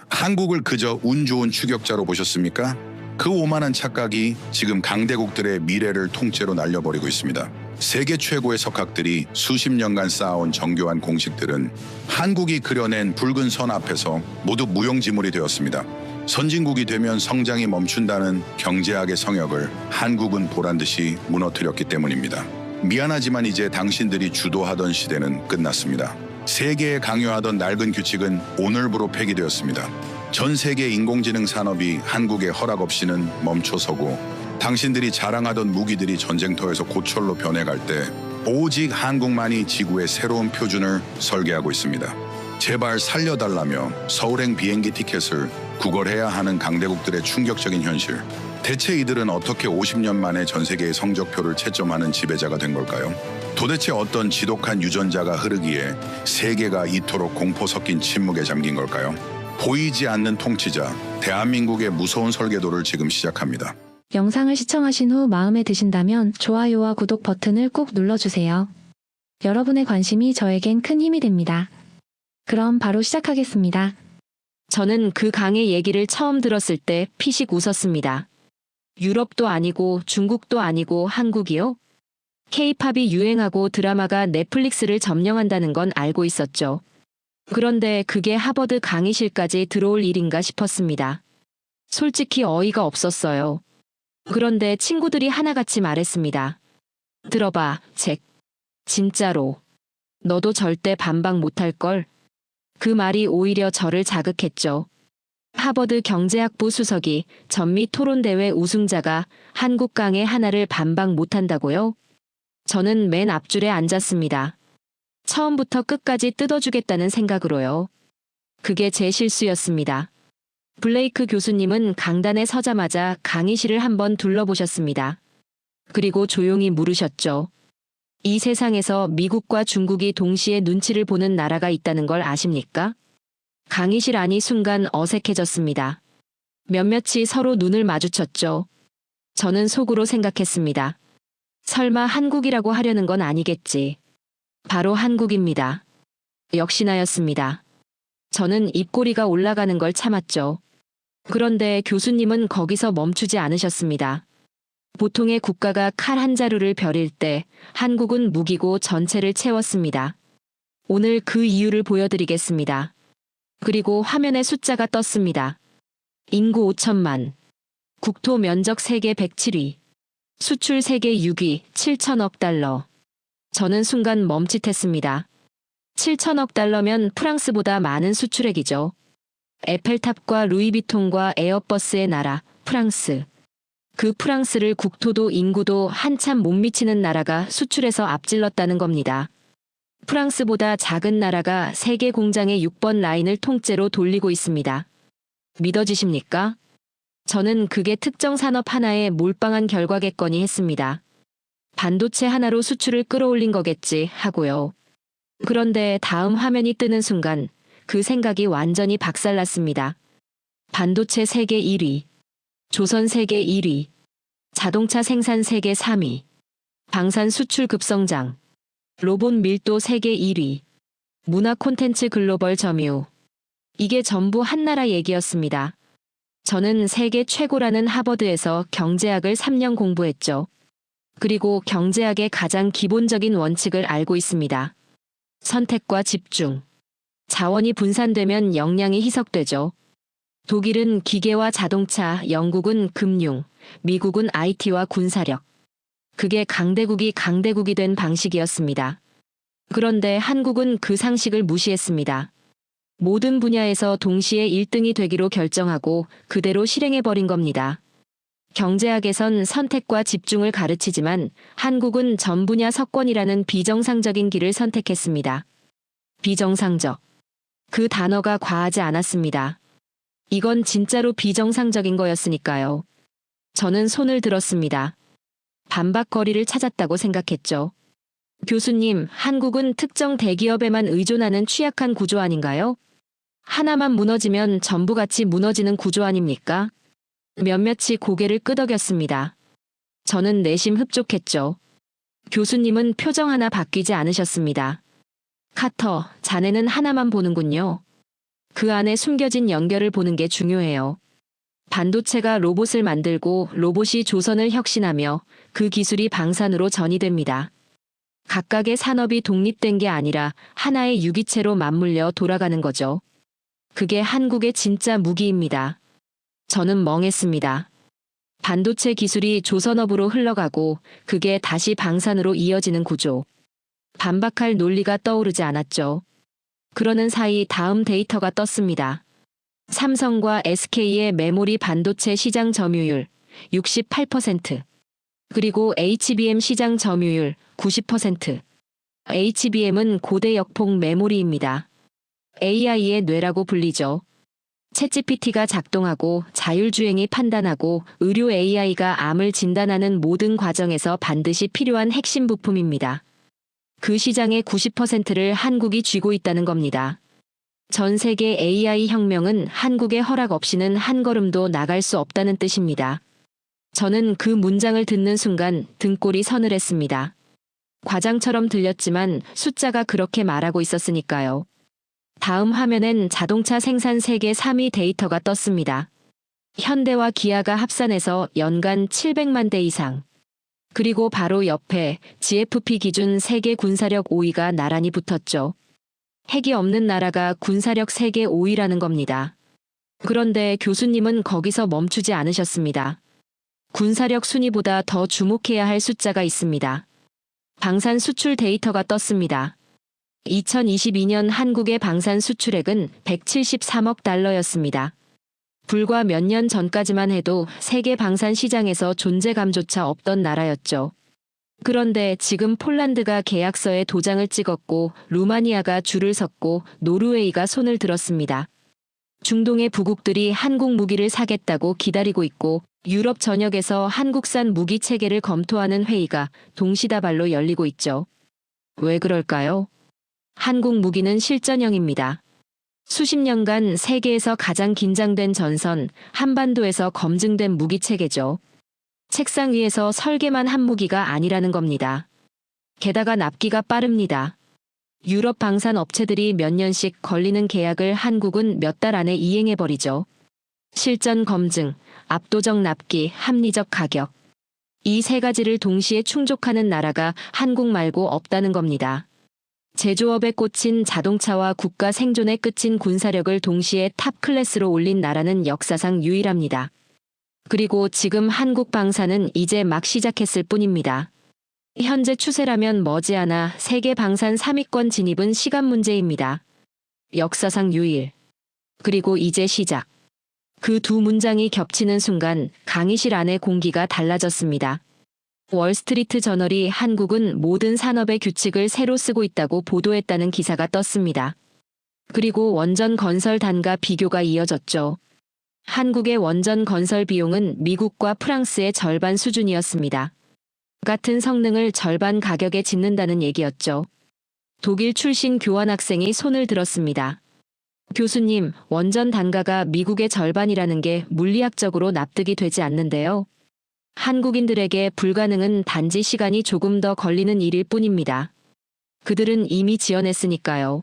한국을 그저 운 좋은 추격자로 보셨습니까? 그 오만한 착각이 지금 강대국들의 미래를 통째로 날려버리고 있습니다. 세계 최고의 석학들이 수십 년간 쌓아온 정교한 공식들은 한국이 그려낸 붉은 선 앞에서 모두 무용지물이 되었습니다. 선진국이 되면 성장이 멈춘다는 경제학의 성역을 한국은 보란듯이 무너뜨렸기 때문입니다. 미안하지만 이제 당신들이 주도하던 시대는 끝났습니다. 세계에 강요하던 낡은 규칙은 오늘부로 폐기되었습니다. 전 세계 인공지능 산업이 한국의 허락 없이는 멈춰서고 당신들이 자랑하던 무기들이 전쟁터에서 고철로 변해갈 때 오직 한국만이 지구의 새로운 표준을 설계하고 있습니다. 제발 살려달라며 서울행 비행기 티켓을 구걸해야 하는 강대국들의 충격적인 현실. 대체 이들은 어떻게 50년 만에 전 세계의 성적표를 채점하는 지배자가 된 걸까요? 도대체 어떤 지독한 유전자가 흐르기에 세계가 이토록 공포 섞인 침묵에 잠긴 걸까요? 보이지 않는 통치자, 대한민국의 무서운 설계도를 지금 시작합니다. 영상을 시청하신 후 마음에 드신다면 좋아요와 구독 버튼을 꼭 눌러주세요. 여러분의 관심이 저에겐 큰 힘이 됩니다. 그럼 바로 시작하겠습니다. 저는 그 강의 얘기를 처음 들었을 때 피식 웃었습니다. 유럽도 아니고 중국도 아니고 한국이요? K-팝이 유행하고 드라마가 넷플릭스를 점령한다는 건 알고 있었죠. 그런데 그게 하버드 강의실까지 들어올 일인가 싶었습니다. 솔직히 어이가 없었어요. 그런데 친구들이 하나같이 말했습니다. 들어봐, 잭. 진짜로. 너도 절대 반박 못할걸? 그 말이 오히려 저를 자극했죠. 하버드 경제학부 수석이 전미 토론대회 우승자가 한국 강의 하나를 반박 못한다고요? 저는 맨 앞줄에 앉았습니다. 처음부터 끝까지 뜯어주겠다는 생각으로요. 그게 제 실수였습니다. 블레이크 교수님은 강단에 서자마자 강의실을 한번 둘러보셨습니다. 그리고 조용히 물으셨죠. 이 세상에서 미국과 중국이 동시에 눈치를 보는 나라가 있다는 걸 아십니까? 강의실 안이 순간 어색해졌습니다. 몇몇이 서로 눈을 마주쳤죠. 저는 속으로 생각했습니다. 설마 한국이라고 하려는 건 아니겠지. 바로 한국입니다. 역시나였습니다. 저는 입꼬리가 올라가는 걸 참았죠. 그런데 교수님은 거기서 멈추지 않으셨습니다. 보통의 국가가 칼 한 자루를 벼릴 때 한국은 무기고 전체를 채웠습니다. 오늘 그 이유를 보여드리겠습니다. 그리고 화면에 숫자가 떴습니다. 인구 5천만, 국토 면적 세계 107위, 수출 세계 6위 7천억 달러. 저는 순간 멈칫했습니다. 7천억 달러면 프랑스보다 많은 수출액이죠. 에펠탑과 루이비통과 에어버스의 나라, 프랑스. 그 프랑스를 국토도 인구도 한참 못 미치는 나라가 수출해서 앞질렀다는 겁니다. 프랑스보다 작은 나라가 세계 공장의 6번 라인을 통째로 돌리고 있습니다. 믿어지십니까? 저는 그게 특정 산업 하나에 몰빵한 결과겠거니 했습니다. 반도체 하나로 수출을 끌어올린 거겠지 하고요. 그런데 다음 화면이 뜨는 순간 그 생각이 완전히 박살났습니다. 반도체 세계 1위, 조선 세계 1위, 자동차 생산 세계 3위, 방산 수출 급성장, 로봇 밀도 세계 1위, 문화 콘텐츠 글로벌 점유. 이게 전부 한나라 얘기였습니다. 저는 세계 최고라는 하버드에서 경제학을 3년 공부했죠. 그리고 경제학의 가장 기본적인 원칙을 알고 있습니다. 선택과 집중. 자원이 분산되면 역량이 희석되죠. 독일은 기계와 자동차, 영국은 금융, 미국은 IT와 군사력. 그게 강대국이 된 방식이었습니다. 그런데 한국은 그 상식을 무시했습니다. 모든 분야에서 동시에 1등이 되기로 결정하고 그대로 실행해버린 겁니다. 경제학에선 선택과 집중을 가르치지만 한국은 전 분야 석권이라는 비정상적인 길을 선택했습니다. 비정상적. 그 단어가 과하지 않았습니다. 이건 진짜로 비정상적인 거였으니까요. 저는 손을 들었습니다. 반박거리를 찾았다고 생각했죠. 교수님, 한국은 특정 대기업에만 의존하는 취약한 구조 아닌가요? 하나만 무너지면 전부 같이 무너지는 구조 아닙니까? 몇몇이 고개를 끄덕였습니다. 저는 내심 흡족했죠. 교수님은 표정 하나 바뀌지 않으셨습니다. 카터, 자네는 하나만 보는군요. 그 안에 숨겨진 연결을 보는 게 중요해요. 반도체가 로봇을 만들고 로봇이 조선을 혁신하며 그 기술이 방산으로 전이됩니다. 각각의 산업이 독립된 게 아니라 하나의 유기체로 맞물려 돌아가는 거죠. 그게 한국의 진짜 무기입니다. 저는 멍했습니다. 반도체 기술이 조선업으로 흘러가고 그게 다시 방산으로 이어지는 구조. 반박할 논리가 떠오르지 않았죠. 그러는 사이 다음 데이터가 떴습니다. 삼성과 SK의 메모리 반도체 시장 점유율 68%, 그리고 HBM 시장 점유율 90%. HBM은 고대 역폭 메모리입니다. AI의 뇌라고 불리죠. 챗GPT가 작동하고 자율주행이 판단하고 의료 AI가 암을 진단하는 모든 과정에서 반드시 필요한 핵심 부품입니다. 그 시장의 90%를 한국이 쥐고 있다는 겁니다. 전 세계 AI 혁명은 한국의 허락 없이는 한 걸음도 나갈 수 없다는 뜻입니다. 저는 그 문장을 듣는 순간 등골이 서늘했습니다. 과장처럼 들렸지만 숫자가 그렇게 말하고 있었으니까요. 다음 화면엔 자동차 생산 세계 3위 데이터가 떴습니다. 현대와 기아가 합산해서 연간 700만 대 이상. 그리고 바로 옆에 GFP 기준 세계 군사력 5위가 나란히 붙었죠. 핵이 없는 나라가 군사력 세계 5위라는 겁니다. 그런데 교수님은 거기서 멈추지 않으셨습니다. 군사력 순위보다 더 주목해야 할 숫자가 있습니다. 방산 수출 데이터가 떴습니다. 2022년 한국의 방산 수출액은 173억 달러였습니다. 불과 몇 년 전까지만 해도 세계 방산 시장에서 존재감조차 없던 나라였죠. 그런데 지금 폴란드가 계약서에 도장을 찍었고 루마니아가 줄을 섰고 노르웨이가 손을 들었습니다. 중동의 부국들이 한국 무기를 사겠다고 기다리고 있고 유럽 전역에서 한국산 무기 체계를 검토하는 회의가 동시다발로 열리고 있죠. 왜 그럴까요? 한국 무기는 실전형입니다. 수십 년간 세계에서 가장 긴장된 전선, 한반도에서 검증된 무기 체계죠. 책상 위에서 설계만 한 무기가 아니라는 겁니다. 게다가 납기가 빠릅니다. 유럽 방산 업체들이 몇 년씩 걸리는 계약을 한국은 몇 달 안에 이행해버리죠. 실전 검증, 압도적 납기, 합리적 가격. 이 세 가지를 동시에 충족하는 나라가 한국 말고 없다는 겁니다. 제조업에 꽂힌 자동차와 국가 생존의 끝인 군사력을 동시에 탑 클래스로 올린 나라는 역사상 유일합니다. 그리고 지금 한국 방산은 이제 막 시작했을 뿐입니다. 현재 추세라면 머지않아 세계 방산 3위권 진입은 시간 문제입니다. 역사상 유일. 그리고 이제 시작. 그 두 문장이 겹치는 순간 강의실 안의 공기가 달라졌습니다. 월스트리트 저널이 한국은 모든 산업의 규칙을 새로 쓰고 있다고 보도했다는 기사가 떴습니다. 그리고 원전 건설 단가 비교가 이어졌죠. 한국의 원전 건설 비용은 미국과 프랑스의 절반 수준이었습니다. 같은 성능을 절반 가격에 짓는다는 얘기였죠. 독일 출신 교환학생이 손을 들었습니다. 교수님, 원전 단가가 미국의 절반이라는 게 물리학적으로 납득이 되지 않는데요. 한국인들에게 불가능은 단지 시간이 조금 더 걸리는 일일 뿐입니다. 그들은 이미 지어냈으니까요.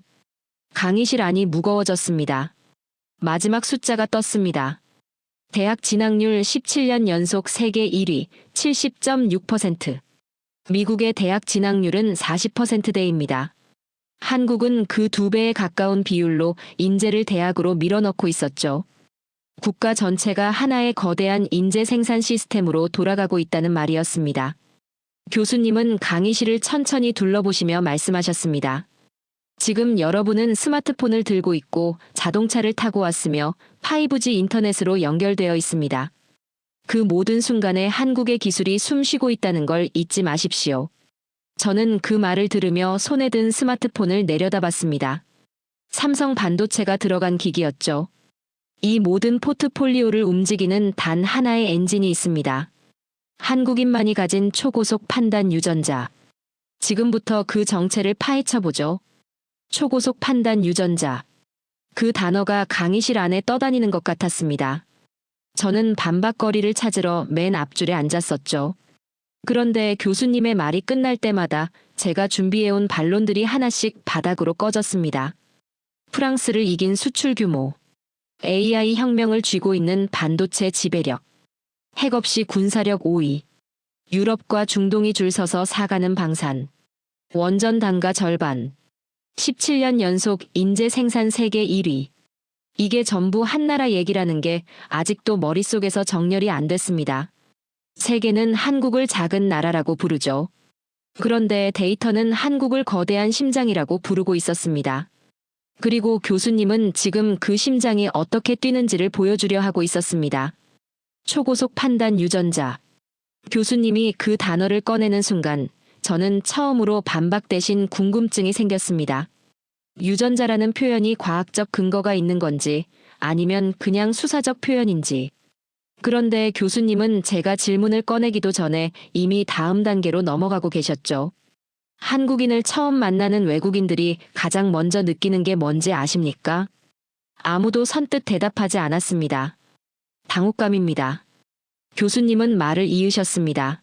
강의실 안이 무거워졌습니다. 마지막 숫자가 떴습니다. 대학 진학률 17년 연속 세계 1위, 70.6%. 미국의 대학 진학률은 40%대입니다. 한국은 그 2배에 가까운 비율로 인재를 대학으로 밀어넣고 있었죠. 국가 전체가 하나의 거대한 인재 생산 시스템으로 돌아가고 있다는 말이었습니다. 교수님은 강의실을 천천히 둘러보시며 말씀하셨습니다. 지금 여러분은 스마트폰을 들고 있고 자동차를 타고 왔으며 5G 인터넷으로 연결되어 있습니다. 그 모든 순간에 한국의 기술이 숨쉬고 있다는 걸 잊지 마십시오. 저는 그 말을 들으며 손에 든 스마트폰을 내려다봤습니다. 삼성 반도체가 들어간 기기였죠. 이 모든 포트폴리오를 움직이는 단 하나의 엔진이 있습니다. 한국인만이 가진 초고속 판단 유전자. 지금부터 그 정체를 파헤쳐보죠. 초고속 판단 유전자. 그 단어가 강의실 안에 떠다니는 것 같았습니다. 저는 반박거리를 찾으러 맨 앞줄에 앉았었죠. 그런데 교수님의 말이 끝날 때마다 제가 준비해온 반론들이 하나씩 바닥으로 꺼졌습니다. 프랑스를 이긴 수출 규모, AI 혁명을 쥐고 있는 반도체 지배력, 핵 없이 군사력 5위, 유럽과 중동이 줄 서서 사가는 방산, 원전 단가 절반, 17년 연속 인재 생산 세계 1위. 이게 전부 한나라 얘기라는 게 아직도 머릿속에서 정렬이 안 됐습니다. 세계는 한국을 작은 나라라고 부르죠. 그런데 데이터는 한국을 거대한 심장이라고 부르고 있었습니다. 그리고 교수님은 지금 그 심장이 어떻게 뛰는지를 보여주려 하고 있었습니다. 초고속 판단 유전자. 교수님이 그 단어를 꺼내는 순간 저는 처음으로 반박 대신 궁금증이 생겼습니다. 유전자라는 표현이 과학적 근거가 있는 건지 아니면 그냥 수사적 표현인지. 그런데 교수님은 제가 질문을 꺼내기도 전에 이미 다음 단계로 넘어가고 계셨죠. 한국인을 처음 만나는 외국인들이 가장 먼저 느끼는 게 뭔지 아십니까? 아무도 선뜻 대답하지 않았습니다. 당혹감입니다. 교수님은 말을 이으셨습니다.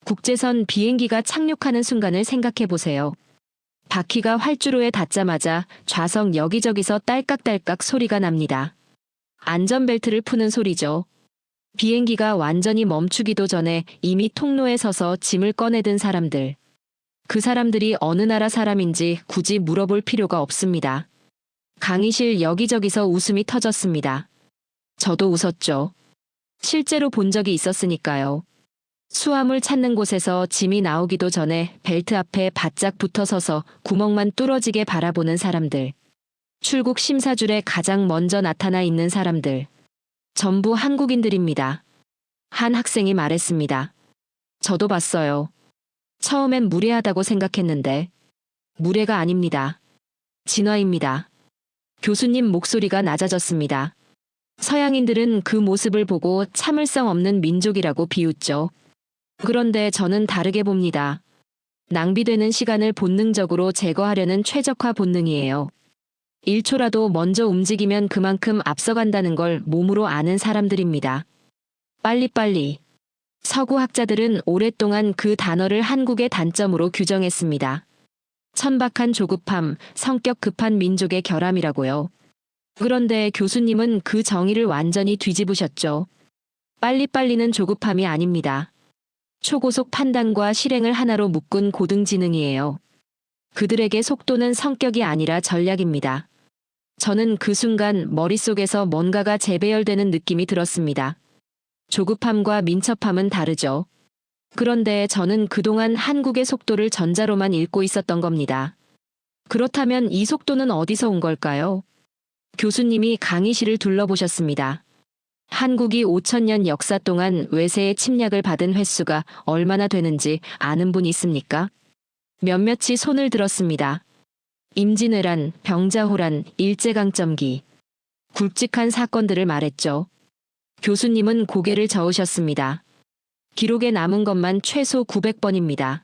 국제선 비행기가 착륙하는 순간을 생각해 보세요. 바퀴가 활주로에 닿자마자 좌석 여기저기서 딸깍딸깍 소리가 납니다. 안전벨트를 푸는 소리죠. 비행기가 완전히 멈추기도 전에 이미 통로에 서서 짐을 꺼내든 사람들. 그 사람들이 어느 나라 사람인지 굳이 물어볼 필요가 없습니다. 강의실 여기저기서 웃음이 터졌습니다. 저도 웃었죠. 실제로 본 적이 있었으니까요. 수화물 찾는 곳에서 짐이 나오기도 전에 벨트 앞에 바짝 붙어 서서 구멍만 뚫어지게 바라보는 사람들. 출국 심사줄에 가장 먼저 나타나 있는 사람들. 전부 한국인들입니다. 한 학생이 말했습니다. 저도 봤어요. 처음엔 무례하다고 생각했는데 무례가 아닙니다. 진화입니다. 교수님 목소리가 낮아졌습니다. 서양인들은 그 모습을 보고 참을성 없는 민족이라고 비웃죠. 그런데 저는 다르게 봅니다. 낭비되는 시간을 본능적으로 제거하려는 최적화 본능이에요. 1초라도 먼저 움직이면 그만큼 앞서간다는 걸 몸으로 아는 사람들입니다. 빨리빨리. 서구 학자들은 오랫동안 그 단어를 한국의 단점으로 규정했습니다. 천박한 조급함, 성격 급한 민족의 결함이라고요. 그런데 교수님은 그 정의를 완전히 뒤집으셨죠. 빨리빨리는 조급함이 아닙니다. 초고속 판단과 실행을 하나로 묶은 고등지능이에요. 그들에게 속도는 성격이 아니라 전략입니다. 저는 그 순간 머릿속에서 뭔가가 재배열되는 느낌이 들었습니다. 조급함과 민첩함은 다르죠. 그런데 저는 그동안 한국의 속도를 전자로만 읽고 있었던 겁니다. 그렇다면 이 속도는 어디서 온 걸까요? 교수님이 강의실을 둘러보셨습니다. 한국이 5,000년 역사 동안 외세의 침략을 받은 횟수가 얼마나 되는지 아는 분 있습니까? 몇몇이 손을 들었습니다. 임진왜란, 병자호란, 일제강점기. 굵직한 사건들을 말했죠. 교수님은 고개를 저으셨습니다. 기록에 남은 것만 최소 900번입니다.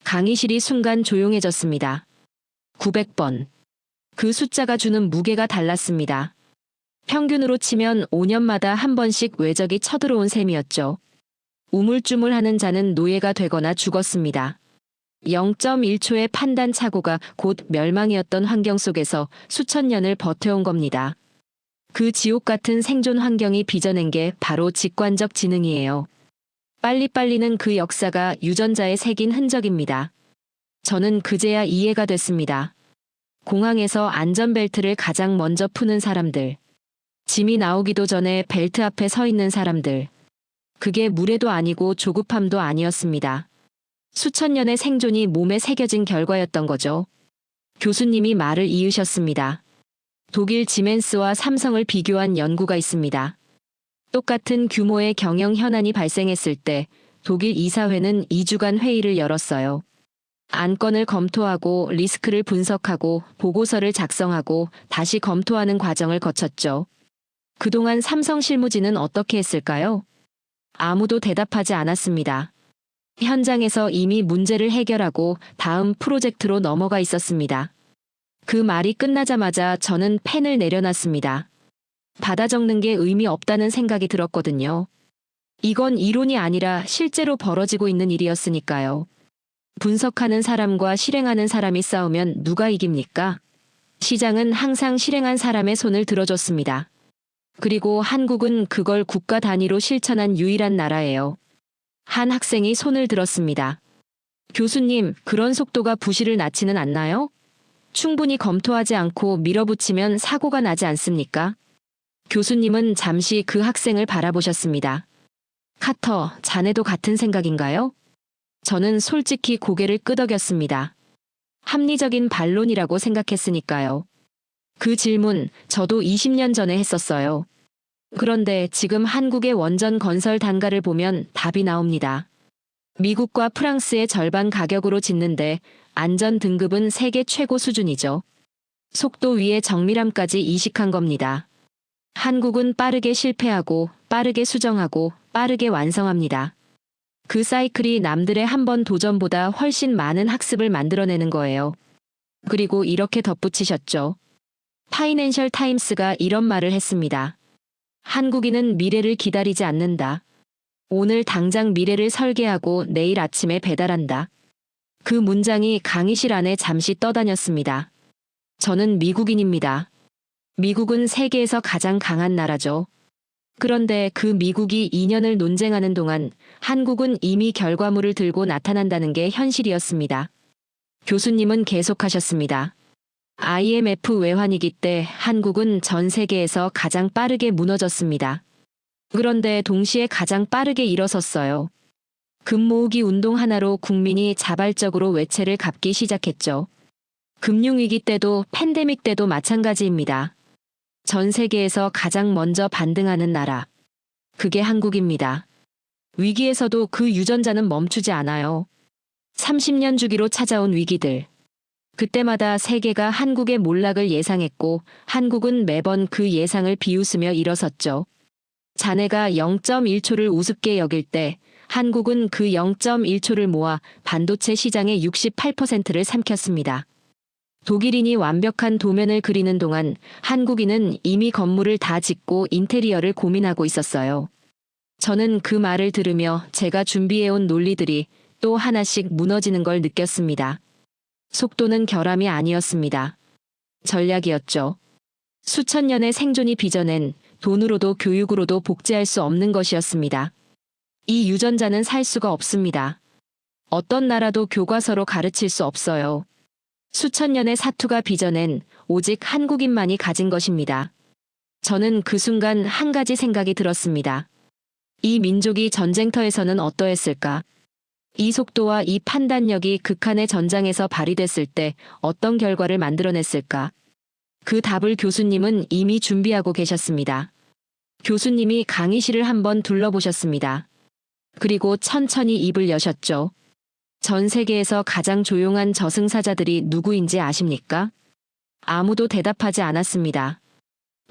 강의실이 순간 조용해졌습니다. 900번. 그 숫자가 주는 무게가 달랐습니다. 평균으로 치면 5년마다 한 번씩 외적이 쳐들어온 셈이었죠. 우물쭈물하는 자는 노예가 되거나 죽었습니다. 0.1초의 판단 착오가 곧 멸망이었던 환경 속에서 수천 년을 버텨온 겁니다. 그 지옥 같은 생존 환경이 빚어낸 게 바로 직관적 지능이에요. 빨리빨리는 그 역사가 유전자에 새긴 흔적입니다. 저는 그제야 이해가 됐습니다. 공항에서 안전벨트를 가장 먼저 푸는 사람들. 짐이 나오기도 전에 벨트 앞에 서 있는 사람들. 그게 무례도 아니고 조급함도 아니었습니다. 수천 년의 생존이 몸에 새겨진 결과였던 거죠. 교수님이 말을 이으셨습니다. 독일 지멘스와 삼성을 비교한 연구가 있습니다. 똑같은 규모의 경영 현안이 발생했을 때 독일 이사회는 2주간 회의를 열었어요. 안건을 검토하고 리스크를 분석하고 보고서를 작성하고 다시 검토하는 과정을 거쳤죠. 그동안 삼성 실무진은 어떻게 했을까요? 아무도 대답하지 않았습니다. 현장에서 이미 문제를 해결하고 다음 프로젝트로 넘어가 있었습니다. 그 말이 끝나자마자 저는 펜을 내려놨습니다. 받아 적는 게 의미 없다는 생각이 들었거든요. 이건 이론이 아니라 실제로 벌어지고 있는 일이었으니까요. 분석하는 사람과 실행하는 사람이 싸우면 누가 이깁니까? 시장은 항상 실행한 사람의 손을 들어줬습니다. 그리고 한국은 그걸 국가 단위로 실천한 유일한 나라예요. 한 학생이 손을 들었습니다. 교수님, 그런 속도가 부실을 낳지는 않나요? 충분히 검토하지 않고 밀어붙이면 사고가 나지 않습니까? 교수님은 잠시 그 학생을 바라보셨습니다. 카터, 자네도 같은 생각인가요? 저는 솔직히 고개를 끄덕였습니다. 합리적인 반론이라고 생각했으니까요. 그 질문, 저도 20년 전에 했었어요. 그런데 지금 한국의 원전 건설 단가를 보면 답이 나옵니다. 미국과 프랑스의 절반 가격으로 짓는데 안전 등급은 세계 최고 수준이죠. 속도 위에 정밀함까지 이식한 겁니다. 한국은 빠르게 실패하고 빠르게 수정하고 빠르게 완성합니다. 그 사이클이 남들의 한 번 도전보다 훨씬 많은 학습을 만들어내는 거예요. 그리고 이렇게 덧붙이셨죠. 파이낸셜 타임스가 이런 말을 했습니다. 한국인은 미래를 기다리지 않는다. 오늘 당장 미래를 설계하고 내일 아침에 배달한다. 그 문장이 강의실 안에 잠시 떠다녔습니다. 저는 미국인입니다. 미국은 세계에서 가장 강한 나라죠. 그런데 그 미국이 2년을 논쟁하는 동안 한국은 이미 결과물을 들고 나타난다는 게 현실이었습니다. 교수님은 계속하셨습니다. IMF 외환위기 때 한국은 전 세계에서 가장 빠르게 무너졌습니다. 그런데 동시에 가장 빠르게 일어섰어요. 금 모으기 운동 하나로 국민이 자발적으로 외채를 갚기 시작했죠. 금융위기 때도 팬데믹 때도 마찬가지입니다. 전 세계에서 가장 먼저 반등하는 나라. 그게 한국입니다. 위기에서도 그 유전자는 멈추지 않아요. 30년 주기로 찾아온 위기들. 그때마다 세계가 한국의 몰락을 예상했고 한국은 매번 그 예상을 비웃으며 일어섰죠. 자네가 0.1초를 우습게 여길 때 한국은 그 0.1초를 모아 반도체 시장의 68%를 삼켰습니다. 독일인이 완벽한 도면을 그리는 동안 한국인은 이미 건물을 다 짓고 인테리어를 고민하고 있었어요. 저는 그 말을 들으며 제가 준비해온 논리들이 또 하나씩 무너지는 걸 느꼈습니다. 속도는 결함이 아니었습니다. 전략이었죠. 수천 년의 생존이 빚어낸 돈으로도 교육으로도 복제할 수 없는 것이었습니다. 이 유전자는 살 수가 없습니다. 어떤 나라도 교과서로 가르칠 수 없어요. 수천 년의 사투가 빚어낸 오직 한국인만이 가진 것입니다. 저는 그 순간 한 가지 생각이 들었습니다. 이 민족이 전쟁터에서는 어떠했을까? 이 속도와 이 판단력이 극한의 전장에서 발휘됐을 때 어떤 결과를 만들어냈을까? 그 답을 교수님은 이미 준비하고 계셨습니다. 교수님이 강의실을 한번 둘러보셨습니다. 그리고 천천히 입을 여셨죠. 전 세계에서 가장 조용한 저승사자들이 누구인지 아십니까? 아무도 대답하지 않았습니다.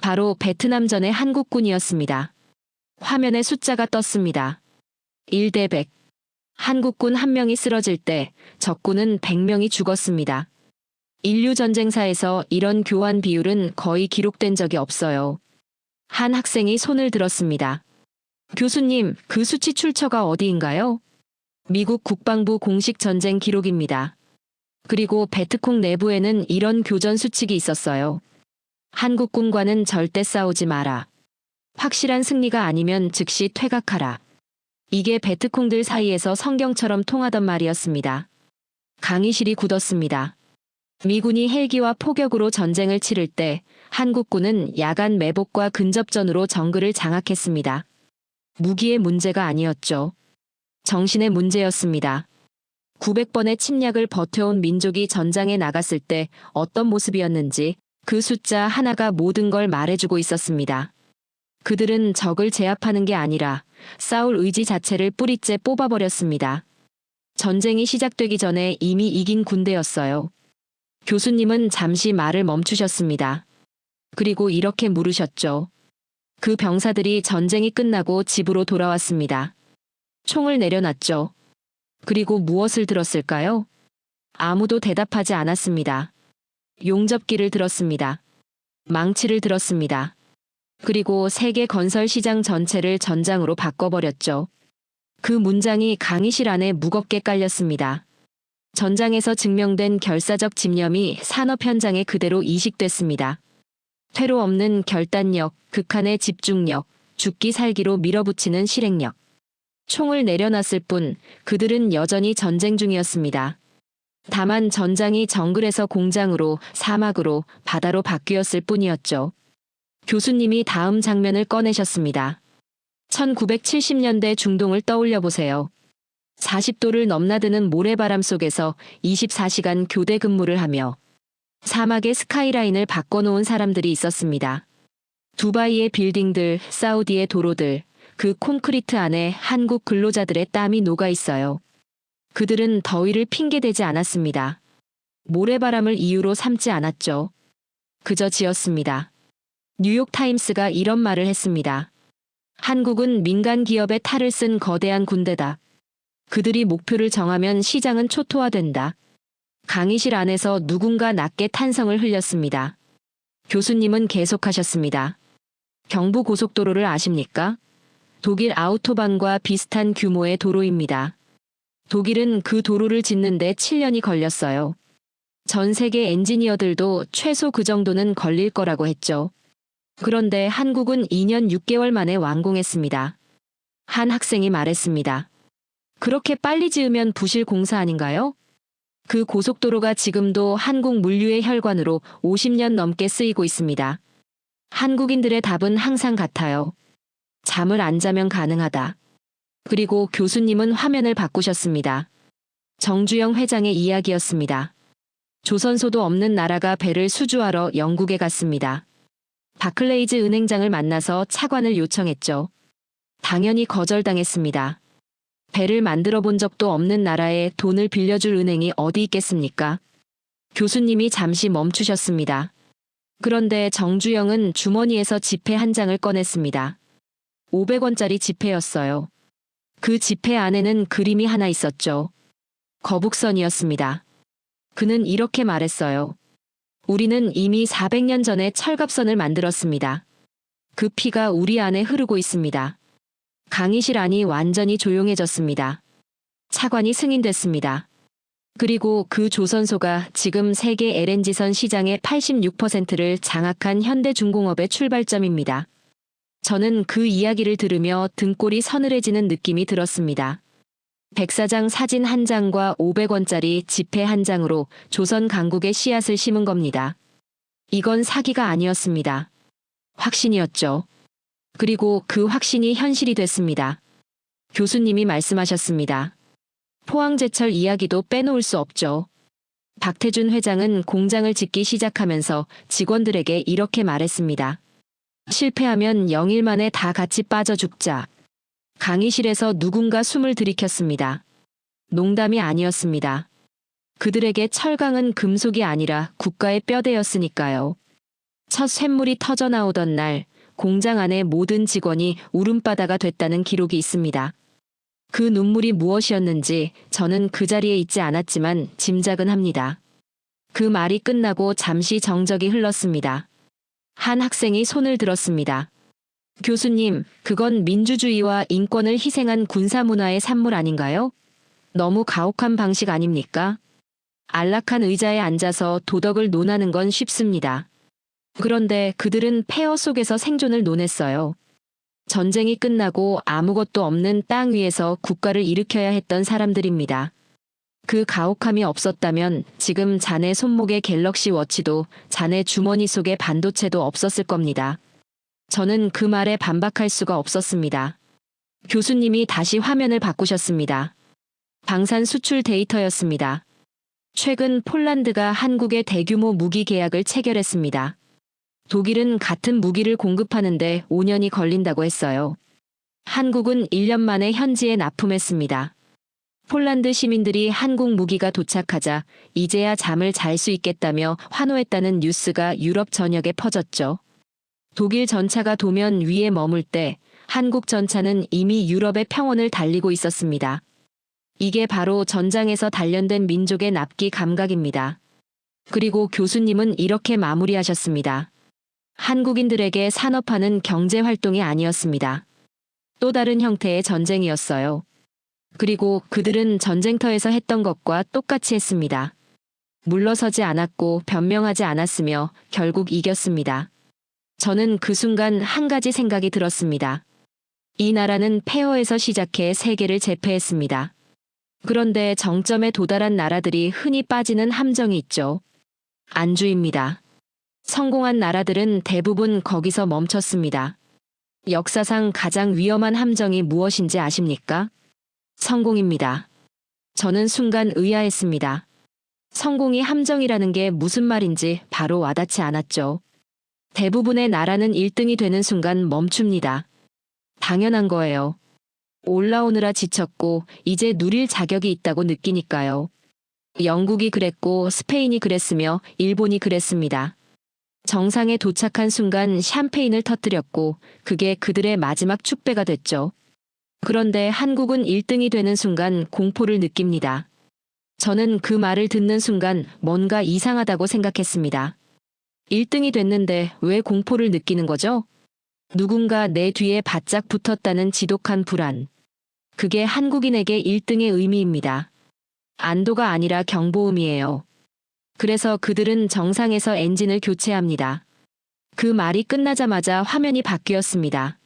바로 베트남전의 한국군이었습니다. 화면에 숫자가 떴습니다. 1대 100. 한국군 한 명이 쓰러질 때 적군은 100명이 죽었습니다. 인류 전쟁사에서 이런 교환 비율은 거의 기록된 적이 없어요. 한 학생이 손을 들었습니다. 교수님, 그 수치 출처가 어디인가요? 미국 국방부 공식 전쟁 기록입니다. 그리고 베트콩 내부에는 이런 교전 수칙이 있었어요. 한국군과는 절대 싸우지 마라. 확실한 승리가 아니면 즉시 퇴각하라. 이게 베트콩들 사이에서 성경처럼 통하던 말이었습니다. 강의실이 굳었습니다. 미군이 헬기와 포격으로 전쟁을 치를 때 한국군은 야간 매복과 근접전으로 정글을 장악했습니다. 무기의 문제가 아니었죠. 정신의 문제였습니다. 900번의 침략을 버텨온 민족이 전장에 나갔을 때 어떤 모습이었는지 그 숫자 하나가 모든 걸 말해주고 있었습니다. 그들은 적을 제압하는 게 아니라 싸울 의지 자체를 뿌리째 뽑아버렸습니다. 전쟁이 시작되기 전에 이미 이긴 군대였어요. 교수님은 잠시 말을 멈추셨습니다. 그리고 이렇게 물으셨죠. 그 병사들이 전쟁이 끝나고 집으로 돌아왔습니다. 총을 내려놨죠. 그리고 무엇을 들었을까요? 아무도 대답하지 않았습니다. 용접기를 들었습니다. 망치를 들었습니다. 그리고 세계 건설 시장 전체를 전장으로 바꿔버렸죠. 그 문장이 강의실 안에 무겁게 깔렸습니다. 전장에서 증명된 결사적 집념이 산업 현장에 그대로 이식됐습니다. 퇴로 없는 결단력, 극한의 집중력, 죽기 살기로 밀어붙이는 실행력. 총을 내려놨을 뿐 그들은 여전히 전쟁 중이었습니다. 다만 전장이 정글에서 공장으로, 사막으로, 바다로 바뀌었을 뿐이었죠. 교수님이 다음 장면을 꺼내셨습니다. 1970년대 중동을 떠올려 보세요. 40도를 넘나드는 모래바람 속에서 24시간 교대 근무를 하며 사막의 스카이라인을 바꿔놓은 사람들이 있었습니다. 두바이의 빌딩들, 사우디의 도로들, 그 콘크리트 안에 한국 근로자들의 땀이 녹아 있어요. 그들은 더위를 핑계대지 않았습니다. 모래바람을 이유로 삼지 않았죠. 그저 지었습니다. 뉴욕타임스가 이런 말을 했습니다. 한국은 민간 기업의 탈을 쓴 거대한 군대다. 그들이 목표를 정하면 시장은 초토화된다. 강의실 안에서 누군가 낮게 탄성을 흘렸습니다. 교수님은 계속하셨습니다. 경부고속도로를 아십니까? 독일 아우토반과 비슷한 규모의 도로입니다. 독일은 그 도로를 짓는데 7년이 걸렸어요. 전 세계 엔지니어들도 최소 그 정도는 걸릴 거라고 했죠. 그런데 한국은 2년 6개월 만에 완공했습니다. 한 학생이 말했습니다. 그렇게 빨리 지으면 부실 공사 아닌가요? 그 고속도로가 지금도 한국 물류의 혈관으로 50년 넘게 쓰이고 있습니다. 한국인들의 답은 항상 같아요. 잠을 안 자면 가능하다. 그리고 교수님은 화면을 바꾸셨습니다. 정주영 회장의 이야기였습니다. 조선소도 없는 나라가 배를 수주하러 영국에 갔습니다. 바클레이즈 은행장을 만나서 차관을 요청했죠. 당연히 거절당했습니다. 배를 만들어 본 적도 없는 나라에 돈을 빌려줄 은행이 어디 있겠습니까? 교수님이 잠시 멈추셨습니다. 그런데 정주영은 주머니에서 지폐 한 장을 꺼냈습니다. 500원짜리 지폐였어요. 그 지폐 안에는 그림이 하나 있었죠. 거북선이었습니다. 그는 이렇게 말했어요. 우리는 이미 400년 전에 철갑선을 만들었습니다. 그 피가 우리 안에 흐르고 있습니다. 강의실 안이 완전히 조용해졌습니다. 차관이 승인됐습니다. 그리고 그 조선소가 지금 세계 LNG선 시장의 86%를 장악한 현대중공업의 출발점입니다. 저는 그 이야기를 들으며 등골이 서늘해지는 느낌이 들었습니다. 백사장 사진 한 장과 500원짜리 지폐 한 장으로 조선 강국의 씨앗을 심은 겁니다. 이건 사기가 아니었습니다. 확신이었죠. 그리고 그 확신이 현실이 됐습니다. 교수님이 말씀하셨습니다. 포항제철 이야기도 빼놓을 수 없죠. 박태준 회장은 공장을 짓기 시작하면서 직원들에게 이렇게 말했습니다. 실패하면 0일 만에 다 같이 빠져 죽자. 강의실에서 누군가 숨을 들이켰습니다. 농담이 아니었습니다. 그들에게 철강은 금속이 아니라 국가의 뼈대였으니까요. 첫 쇳물이 터져나오던 날 공장 안의 모든 직원이 울음바다가 됐다는 기록이 있습니다. 그 눈물이 무엇이었는지 저는 그 자리에 있지 않았지만 짐작은 합니다. 그 말이 끝나고 잠시 정적이 흘렀습니다. 한 학생이 손을 들었습니다. 교수님, 그건 민주주의와 인권을 희생한 군사문화의 산물 아닌가요? 너무 가혹한 방식 아닙니까? 안락한 의자에 앉아서 도덕을 논하는 건 쉽습니다. 그런데 그들은 폐허 속에서 생존을 논했어요. 전쟁이 끝나고 아무것도 없는 땅 위에서 국가를 일으켜야 했던 사람들입니다. 그 가혹함이 없었다면 지금 자네 손목의 갤럭시 워치도 자네 주머니 속의 반도체도 없었을 겁니다. 저는 그 말에 반박할 수가 없었습니다. 교수님이 다시 화면을 바꾸셨습니다. 방산 수출 데이터였습니다. 최근 폴란드가 한국의 대규모 무기 계약을 체결했습니다. 독일은 같은 무기를 공급하는데 5년이 걸린다고 했어요. 한국은 1년 만에 현지에 납품했습니다. 폴란드 시민들이 한국 무기가 도착하자 이제야 잠을 잘 수 있겠다며 환호했다는 뉴스가 유럽 전역에 퍼졌죠. 독일 전차가 도면 위에 머물 때 한국 전차는 이미 유럽의 평원을 달리고 있었습니다. 이게 바로 전장에서 단련된 민족의 납기 감각입니다. 그리고 교수님은 이렇게 마무리하셨습니다. 한국인들에게 산업화는 경제활동이 아니었습니다. 또 다른 형태의 전쟁이었어요. 그리고 그들은 전쟁터에서 했던 것과 똑같이 했습니다. 물러서지 않았고 변명하지 않았으며 결국 이겼습니다. 저는 그 순간 한 가지 생각이 들었습니다. 이 나라는 폐허에서 시작해 세계를 제패했습니다. 그런데 정점에 도달한 나라들이 흔히 빠지는 함정이 있죠. 안주입니다. 성공한 나라들은 대부분 거기서 멈췄습니다. 역사상 가장 위험한 함정이 무엇인지 아십니까? 성공입니다. 저는 순간 의아했습니다. 성공이 함정이라는 게 무슨 말인지 바로 와닿지 않았죠. 대부분의 나라는 1등이 되는 순간 멈춥니다. 당연한 거예요. 올라오느라 지쳤고 이제 누릴 자격이 있다고 느끼니까요. 영국이 그랬고 스페인이 그랬으며 일본이 그랬습니다. 정상에 도착한 순간 샴페인을 터뜨렸고 그게 그들의 마지막 축배가 됐죠. 그런데 한국은 1등이 되는 순간 공포를 느낍니다. 저는 그 말을 듣는 순간 뭔가 이상하다고 생각했습니다. 1등이 됐는데 왜 공포를 느끼는 거죠? 누군가 내 뒤에 바짝 붙었다는 지독한 불안. 그게 한국인에게 1등의 의미입니다. 안도가 아니라 경보음이에요. 그래서 그들은 정상에서 엔진을 교체합니다. 그 말이 끝나자마자 화면이 바뀌었습니다.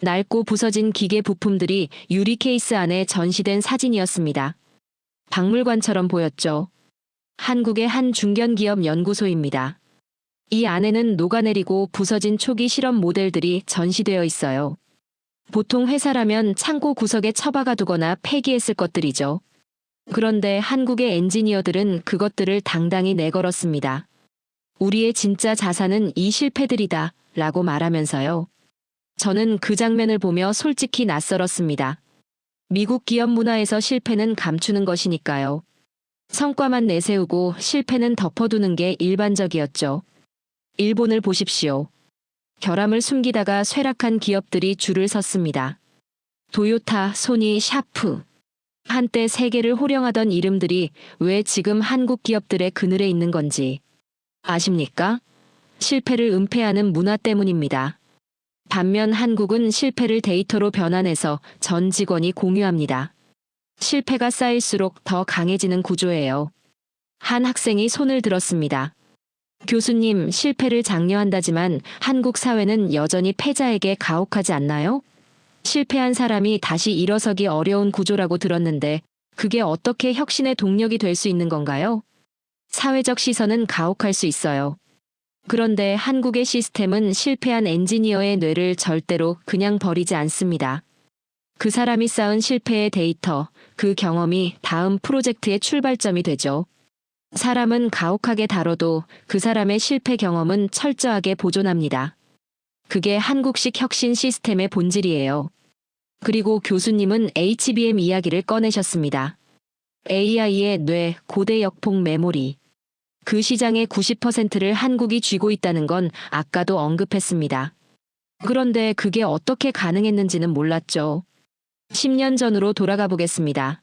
낡고 부서진 기계 부품들이 유리 케이스 안에 전시된 사진이었습니다. 박물관처럼 보였죠. 한국의 한 중견기업 연구소입니다. 이 안에는 녹아내리고 부서진 초기 실험 모델들이 전시되어 있어요. 보통 회사라면 창고 구석에 처박아 두거나 폐기했을 것들이죠. 그런데 한국의 엔지니어들은 그것들을 당당히 내걸었습니다. 우리의 진짜 자산은 이 실패들이다 라고 말하면서요. 저는 그 장면을 보며 솔직히 낯설었습니다. 미국 기업 문화에서 실패는 감추는 것이니까요. 성과만 내세우고 실패는 덮어두는 게 일반적이었죠. 일본을 보십시오. 결함을 숨기다가 쇠락한 기업들이 줄을 섰습니다. 도요타, 소니, 샤프. 한때 세계를 호령하던 이름들이 왜 지금 한국 기업들의 그늘에 있는 건지 아십니까? 실패를 은폐하는 문화 때문입니다. 반면 한국은 실패를 데이터로 변환해서 전 직원이 공유합니다. 실패가 쌓일수록 더 강해지는 구조예요. 한 학생이 손을 들었습니다. 교수님, 실패를 장려한다지만 한국 사회는 여전히 패자에게 가혹하지 않나요? 실패한 사람이 다시 일어서기 어려운 구조라고 들었는데 그게 어떻게 혁신의 동력이 될 수 있는 건가요? 사회적 시선은 가혹할 수 있어요. 그런데 한국의 시스템은 실패한 엔지니어의 뇌를 절대로 그냥 버리지 않습니다. 그 사람이 쌓은 실패의 데이터, 그 경험이 다음 프로젝트의 출발점이 되죠. 사람은 가혹하게 다뤄도 그 사람의 실패 경험은 철저하게 보존합니다. 그게 한국식 혁신 시스템의 본질이에요. 그리고 교수님은 HBM 이야기를 꺼내셨습니다. AI의 뇌, 고대 역폭 메모리. 그 시장의 90%를 한국이 쥐고 있다는 건 아까도 언급했습니다. 그런데 그게 어떻게 가능했는지는 몰랐죠. 10년 전으로 돌아가 보겠습니다.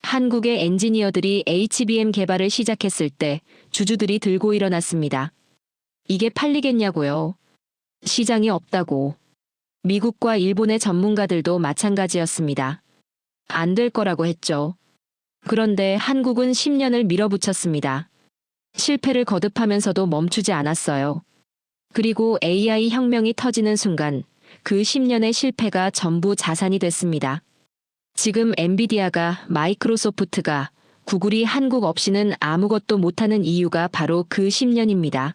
한국의 엔지니어들이 HBM 개발을 시작했을 때 주주들이 들고 일어났습니다. 이게 팔리겠냐고요. 시장이 없다고. 미국과 일본의 전문가들도 마찬가지였습니다. 안 될 거라고 했죠. 그런데 한국은 10년을 밀어붙였습니다. 실패를 거듭하면서도 멈추지 않았어요. 그리고 AI 혁명이 터지는 순간 그 10년의 실패가 전부 자산이 됐습니다. 지금 엔비디아가, 마이크로소프트가, 구글이 한국 없이는 아무것도 못하는 이유가 바로 그 10년입니다.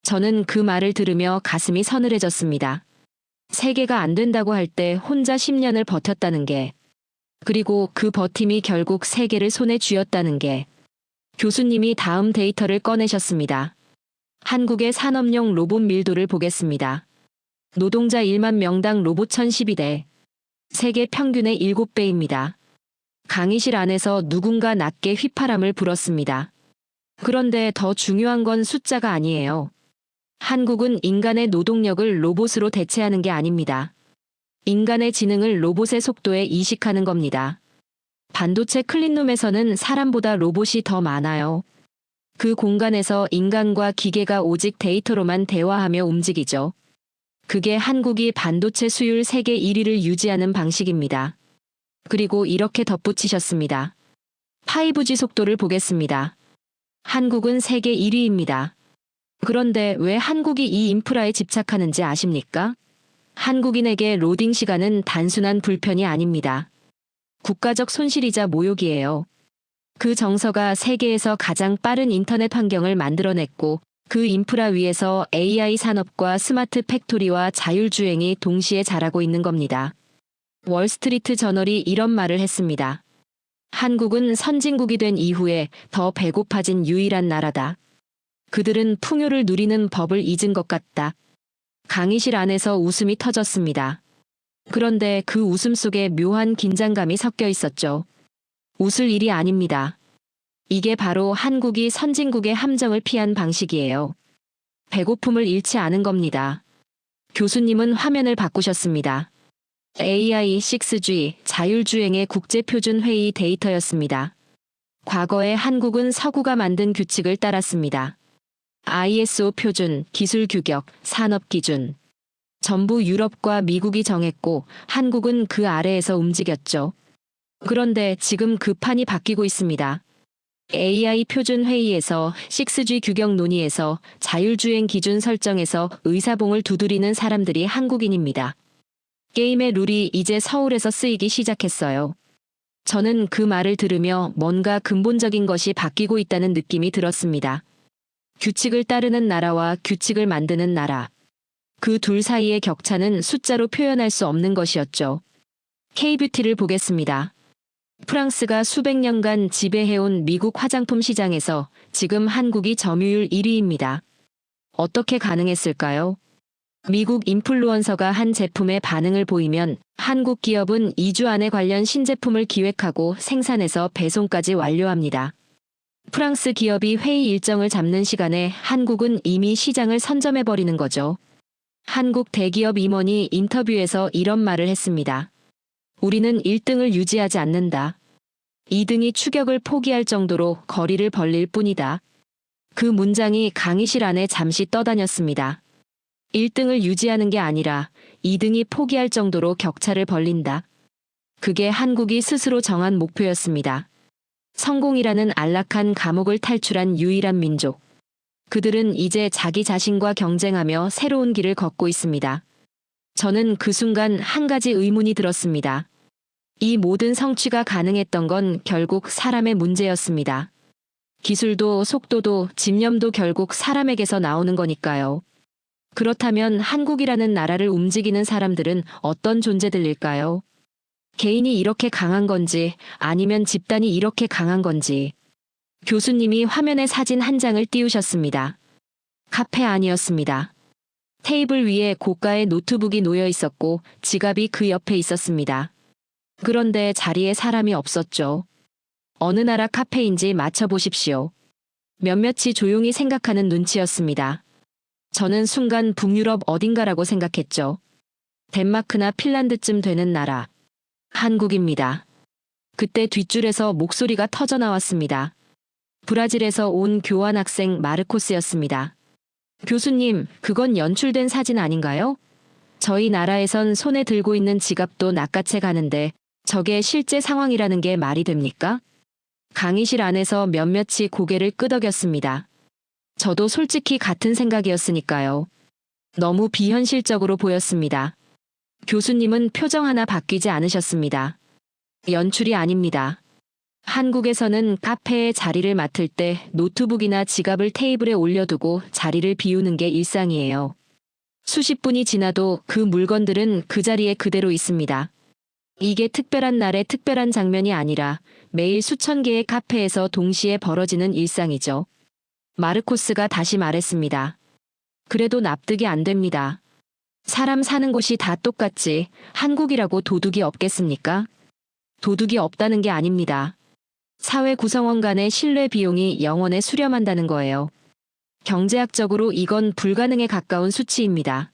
저는 그 말을 들으며 가슴이 서늘해졌습니다. 세계가 안 된다고 할 때 혼자 10년을 버텼다는 게, 그리고 그 버팀이 결국 세계를 손에 쥐었다는 게. 교수님이 다음 데이터를 꺼내셨습니다. 한국의 산업용 로봇 밀도를 보겠습니다. 노동자 1만 명당 로봇 1012대. 세계 평균의 7배입니다. 강의실 안에서 누군가 낮게 휘파람을 불었습니다. 그런데 더 중요한 건 숫자가 아니에요. 한국은 인간의 노동력을 로봇으로 대체하는 게 아닙니다. 인간의 지능을 로봇의 속도에 이식하는 겁니다. 반도체 클린룸에서는 사람보다 로봇이 더 많아요. 그 공간에서 인간과 기계가 오직 데이터로만 대화하며 움직이죠. 그게 한국이 반도체 수율 세계 1위를 유지하는 방식입니다. 그리고 이렇게 덧붙이셨습니다. 5G 속도를 보겠습니다. 한국은 세계 1위입니다. 그런데 왜 한국이 이 인프라에 집착하는지 아십니까? 한국인에게 로딩 시간은 단순한 불편이 아닙니다. 국가적 손실이자 모욕이에요. 그 정서가 세계에서 가장 빠른 인터넷 환경을 만들어냈고 그 인프라 위에서 AI 산업과 스마트 팩토리와 자율주행이 동시에 자라고 있는 겁니다. 월스트리트 저널이 이런 말을 했습니다. 한국은 선진국이 된 이후에 더 배고파진 유일한 나라다. 그들은 풍요를 누리는 법을 잊은 것 같다. 강의실 안에서 웃음이 터졌습니다. 그런데 그 웃음 속에 묘한 긴장감이 섞여 있었죠. 웃을 일이 아닙니다. 이게 바로 한국이 선진국의 함정을 피한 방식이에요. 배고픔을 잃지 않은 겁니다. 교수님은 화면을 바꾸셨습니다. AI 6G 자율주행의 국제표준회의 데이터였습니다. 과거에 한국은 서구가 만든 규칙을 따랐습니다. ISO 표준, 기술 규격, 산업 기준. 전부 유럽과 미국이 정했고 한국은 그 아래에서 움직였죠. 그런데 지금 그 판이 바뀌고 있습니다. AI 표준 회의에서 6G 규격 논의에서 자율주행 기준 설정에서 의사봉을 두드리는 사람들이 한국인입니다. 게임의 룰이 이제 서울에서 쓰이기 시작했어요. 저는 그 말을 들으며 뭔가 근본적인 것이 바뀌고 있다는 느낌이 들었습니다. 규칙을 따르는 나라와 규칙을 만드는 나라. 그 둘 사이의 격차는 숫자로 표현할 수 없는 것이었죠. K뷰티를 보겠습니다. 프랑스가 수백 년간 지배해온 미국 화장품 시장에서 지금 한국이 점유율 1위입니다. 어떻게 가능했을까요? 미국 인플루언서가 한 제품에 반응을 보이면 한국 기업은 2주 안에 관련 신제품을 기획하고 생산해서 배송까지 완료합니다. 프랑스 기업이 회의 일정을 잡는 시간에 한국은 이미 시장을 선점해버리는 거죠. 한국 대기업 임원이 인터뷰에서 이런 말을 했습니다. 우리는 1등을 유지하지 않는다. 2등이 추격을 포기할 정도로 거리를 벌릴 뿐이다. 그 문장이 강의실 안에 잠시 떠다녔습니다. 1등을 유지하는 게 아니라 2등이 포기할 정도로 격차를 벌린다. 그게 한국이 스스로 정한 목표였습니다. 성공이라는 안락한 감옥을 탈출한 유일한 민족. 그들은 이제 자기 자신과 경쟁하며 새로운 길을 걷고 있습니다. 저는 그 순간 한 가지 의문이 들었습니다. 이 모든 성취가 가능했던 건 결국 사람의 문제였습니다. 기술도 속도도 집념도 결국 사람에게서 나오는 거니까요. 그렇다면 한국이라는 나라를 움직이는 사람들은 어떤 존재들일까요? 개인이 이렇게 강한 건지 아니면 집단이 이렇게 강한 건지. 교수님이 화면에 사진 한 장을 띄우셨습니다. 카페 안이었습니다. 테이블 위에 고가의 노트북이 놓여 있었고 지갑이 그 옆에 있었습니다. 그런데 자리에 사람이 없었죠. 어느 나라 카페인지 맞춰보십시오. 몇몇이 조용히 생각하는 눈치였습니다. 저는 순간 북유럽 어딘가라고 생각했죠. 덴마크나 핀란드쯤 되는 나라. 한국입니다. 그때 뒷줄에서 목소리가 터져나왔습니다. 브라질에서 온 교환학생 마르코스였습니다. 교수님, 그건 연출된 사진 아닌가요? 저희 나라에선 손에 들고 있는 지갑도 낚아채 가는데 저게 실제 상황이라는 게 말이 됩니까? 강의실 안에서 몇몇이 고개를 끄덕였습니다. 저도 솔직히 같은 생각이었으니까요. 너무 비현실적으로 보였습니다. 교수님은 표정 하나 바뀌지 않으셨습니다. 연출이 아닙니다. 한국에서는 카페에 자리를 맡을 때 노트북이나 지갑을 테이블에 올려두고 자리를 비우는 게 일상이에요. 수십 분이 지나도 그 물건들은 그 자리에 그대로 있습니다. 이게 특별한 날의 특별한 장면이 아니라 매일 수천 개의 카페에서 동시에 벌어지는 일상이죠. 마르코스가 다시 말했습니다. 그래도 납득이 안 됩니다. 사람 사는 곳이 다 똑같지 한국이라고 도둑이 없겠습니까? 도둑이 없다는 게 아닙니다. 사회 구성원 간의 신뢰 비용이 영원에 수렴한다는 거예요. 경제학적으로 이건 불가능에 가까운 수치입니다.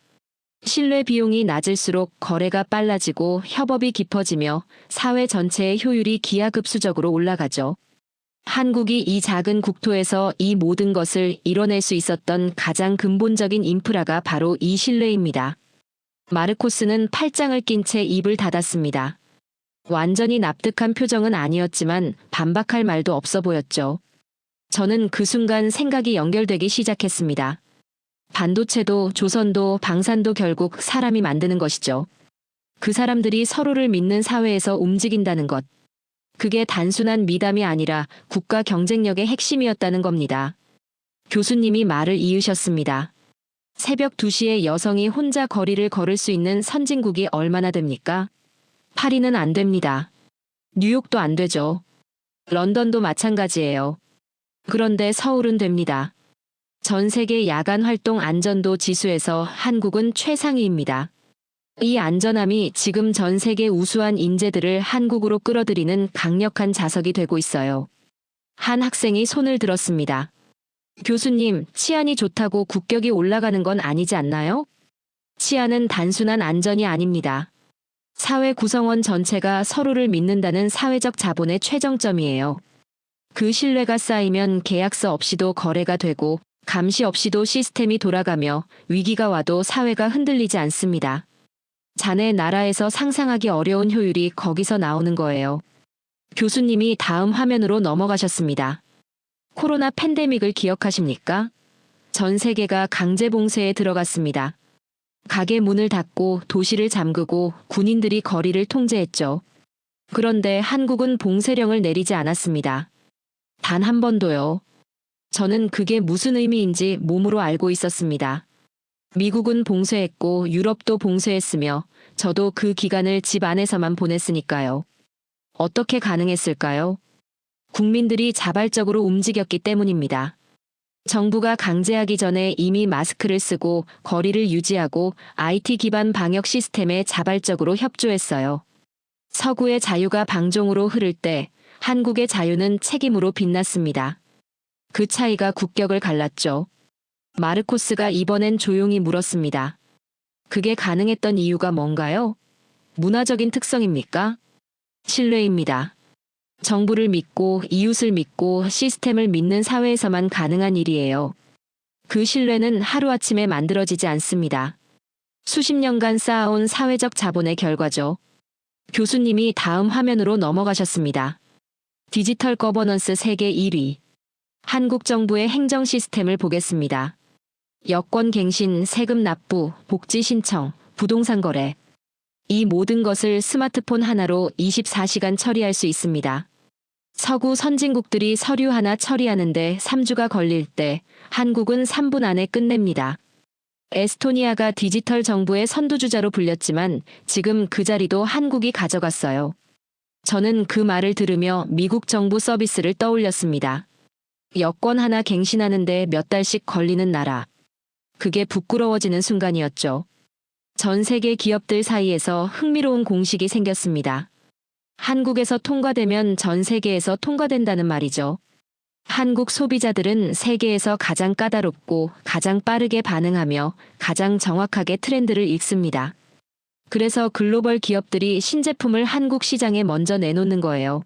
신뢰 비용이 낮을수록 거래가 빨라지고 협업이 깊어지며 사회 전체의 효율이 기하급수적으로 올라가죠. 한국이 이 작은 국토에서 이 모든 것을 이뤄낼 수 있었던 가장 근본적인 인프라가 바로 이 신뢰입니다. 마르코스는 팔짱을 낀 채 입을 닫았습니다. 완전히 납득한 표정은 아니었지만 반박할 말도 없어 보였죠. 저는 그 순간 생각이 연결되기 시작했습니다. 반도체도 조선도 방산도 결국 사람이 만드는 것이죠. 그 사람들이 서로를 믿는 사회에서 움직인다는 것. 그게 단순한 미담이 아니라 국가 경쟁력의 핵심이었다는 겁니다. 교수님이 말을 이으셨습니다. 새벽 2시에 여성이 혼자 거리를 걸을 수 있는 선진국이 얼마나 됩니까? 파리는 안 됩니다. 뉴욕도 안 되죠. 런던도 마찬가지예요. 그런데 서울은 됩니다. 전 세계 야간 활동 안전도 지수에서 한국은 최상위입니다. 이 안전함이 지금 전 세계 우수한 인재들을 한국으로 끌어들이는 강력한 자석이 되고 있어요. 한 학생이 손을 들었습니다. 교수님, 치안이 좋다고 국격이 올라가는 건 아니지 않나요? 치안은 단순한 안전이 아닙니다. 사회 구성원 전체가 서로를 믿는다는 사회적 자본의 최정점이에요. 그 신뢰가 쌓이면 계약서 없이도 거래가 되고 감시 없이도 시스템이 돌아가며 위기가 와도 사회가 흔들리지 않습니다. 자네 나라에서 상상하기 어려운 효율이 거기서 나오는 거예요. 교수님이 다음 화면으로 넘어가셨습니다. 코로나 팬데믹을 기억하십니까? 전 세계가 강제 봉쇄에 들어갔습니다. 가게 문을 닫고 도시를 잠그고 군인들이 거리를 통제했죠. 그런데 한국은 봉쇄령을 내리지 않았습니다. 단 한 번도요. 저는 그게 무슨 의미인지 몸으로 알고 있었습니다. 미국은 봉쇄했고 유럽도 봉쇄했으며 저도 그 기간을 집 안에서만 보냈으니까요. 어떻게 가능했을까요? 국민들이 자발적으로 움직였기 때문입니다. 정부가 강제하기 전에 이미 마스크를 쓰고 거리를 유지하고 IT 기반 방역 시스템에 자발적으로 협조했어요. 서구의 자유가 방종으로 흐를 때 한국의 자유는 책임으로 빛났습니다. 그 차이가 국격을 갈랐죠. 마르코스가 이번엔 조용히 물었습니다. 그게 가능했던 이유가 뭔가요? 문화적인 특성입니까? 신뢰입니다. 정부를 믿고 이웃을 믿고 시스템을 믿는 사회에서만 가능한 일이에요. 그 신뢰는 하루아침에 만들어지지 않습니다. 수십 년간 쌓아온 사회적 자본의 결과죠. 교수님이 다음 화면으로 넘어가셨습니다. 디지털 거버넌스 세계 1위. 한국 정부의 행정 시스템을 보겠습니다. 여권 갱신, 세금 납부, 복지 신청, 부동산 거래. 이 모든 것을 스마트폰 하나로 24시간 처리할 수 있습니다. 서구 선진국들이 서류 하나 처리하는데 3주가 걸릴 때 한국은 3분 안에 끝냅니다. 에스토니아가 디지털 정부의 선두주자로 불렸지만 지금 그 자리도 한국이 가져갔어요. 저는 그 말을 들으며 미국 정부 서비스를 떠올렸습니다. 여권 하나 갱신하는데 몇 달씩 걸리는 나라. 그게 부끄러워지는 순간이었죠. 전 세계 기업들 사이에서 흥미로운 공식이 생겼습니다. 한국에서 통과되면 전 세계에서 통과된다는 말이죠. 한국 소비자들은 세계에서 가장 까다롭고 가장 빠르게 반응하며 가장 정확하게 트렌드를 읽습니다. 그래서 글로벌 기업들이 신제품을 한국 시장에 먼저 내놓는 거예요.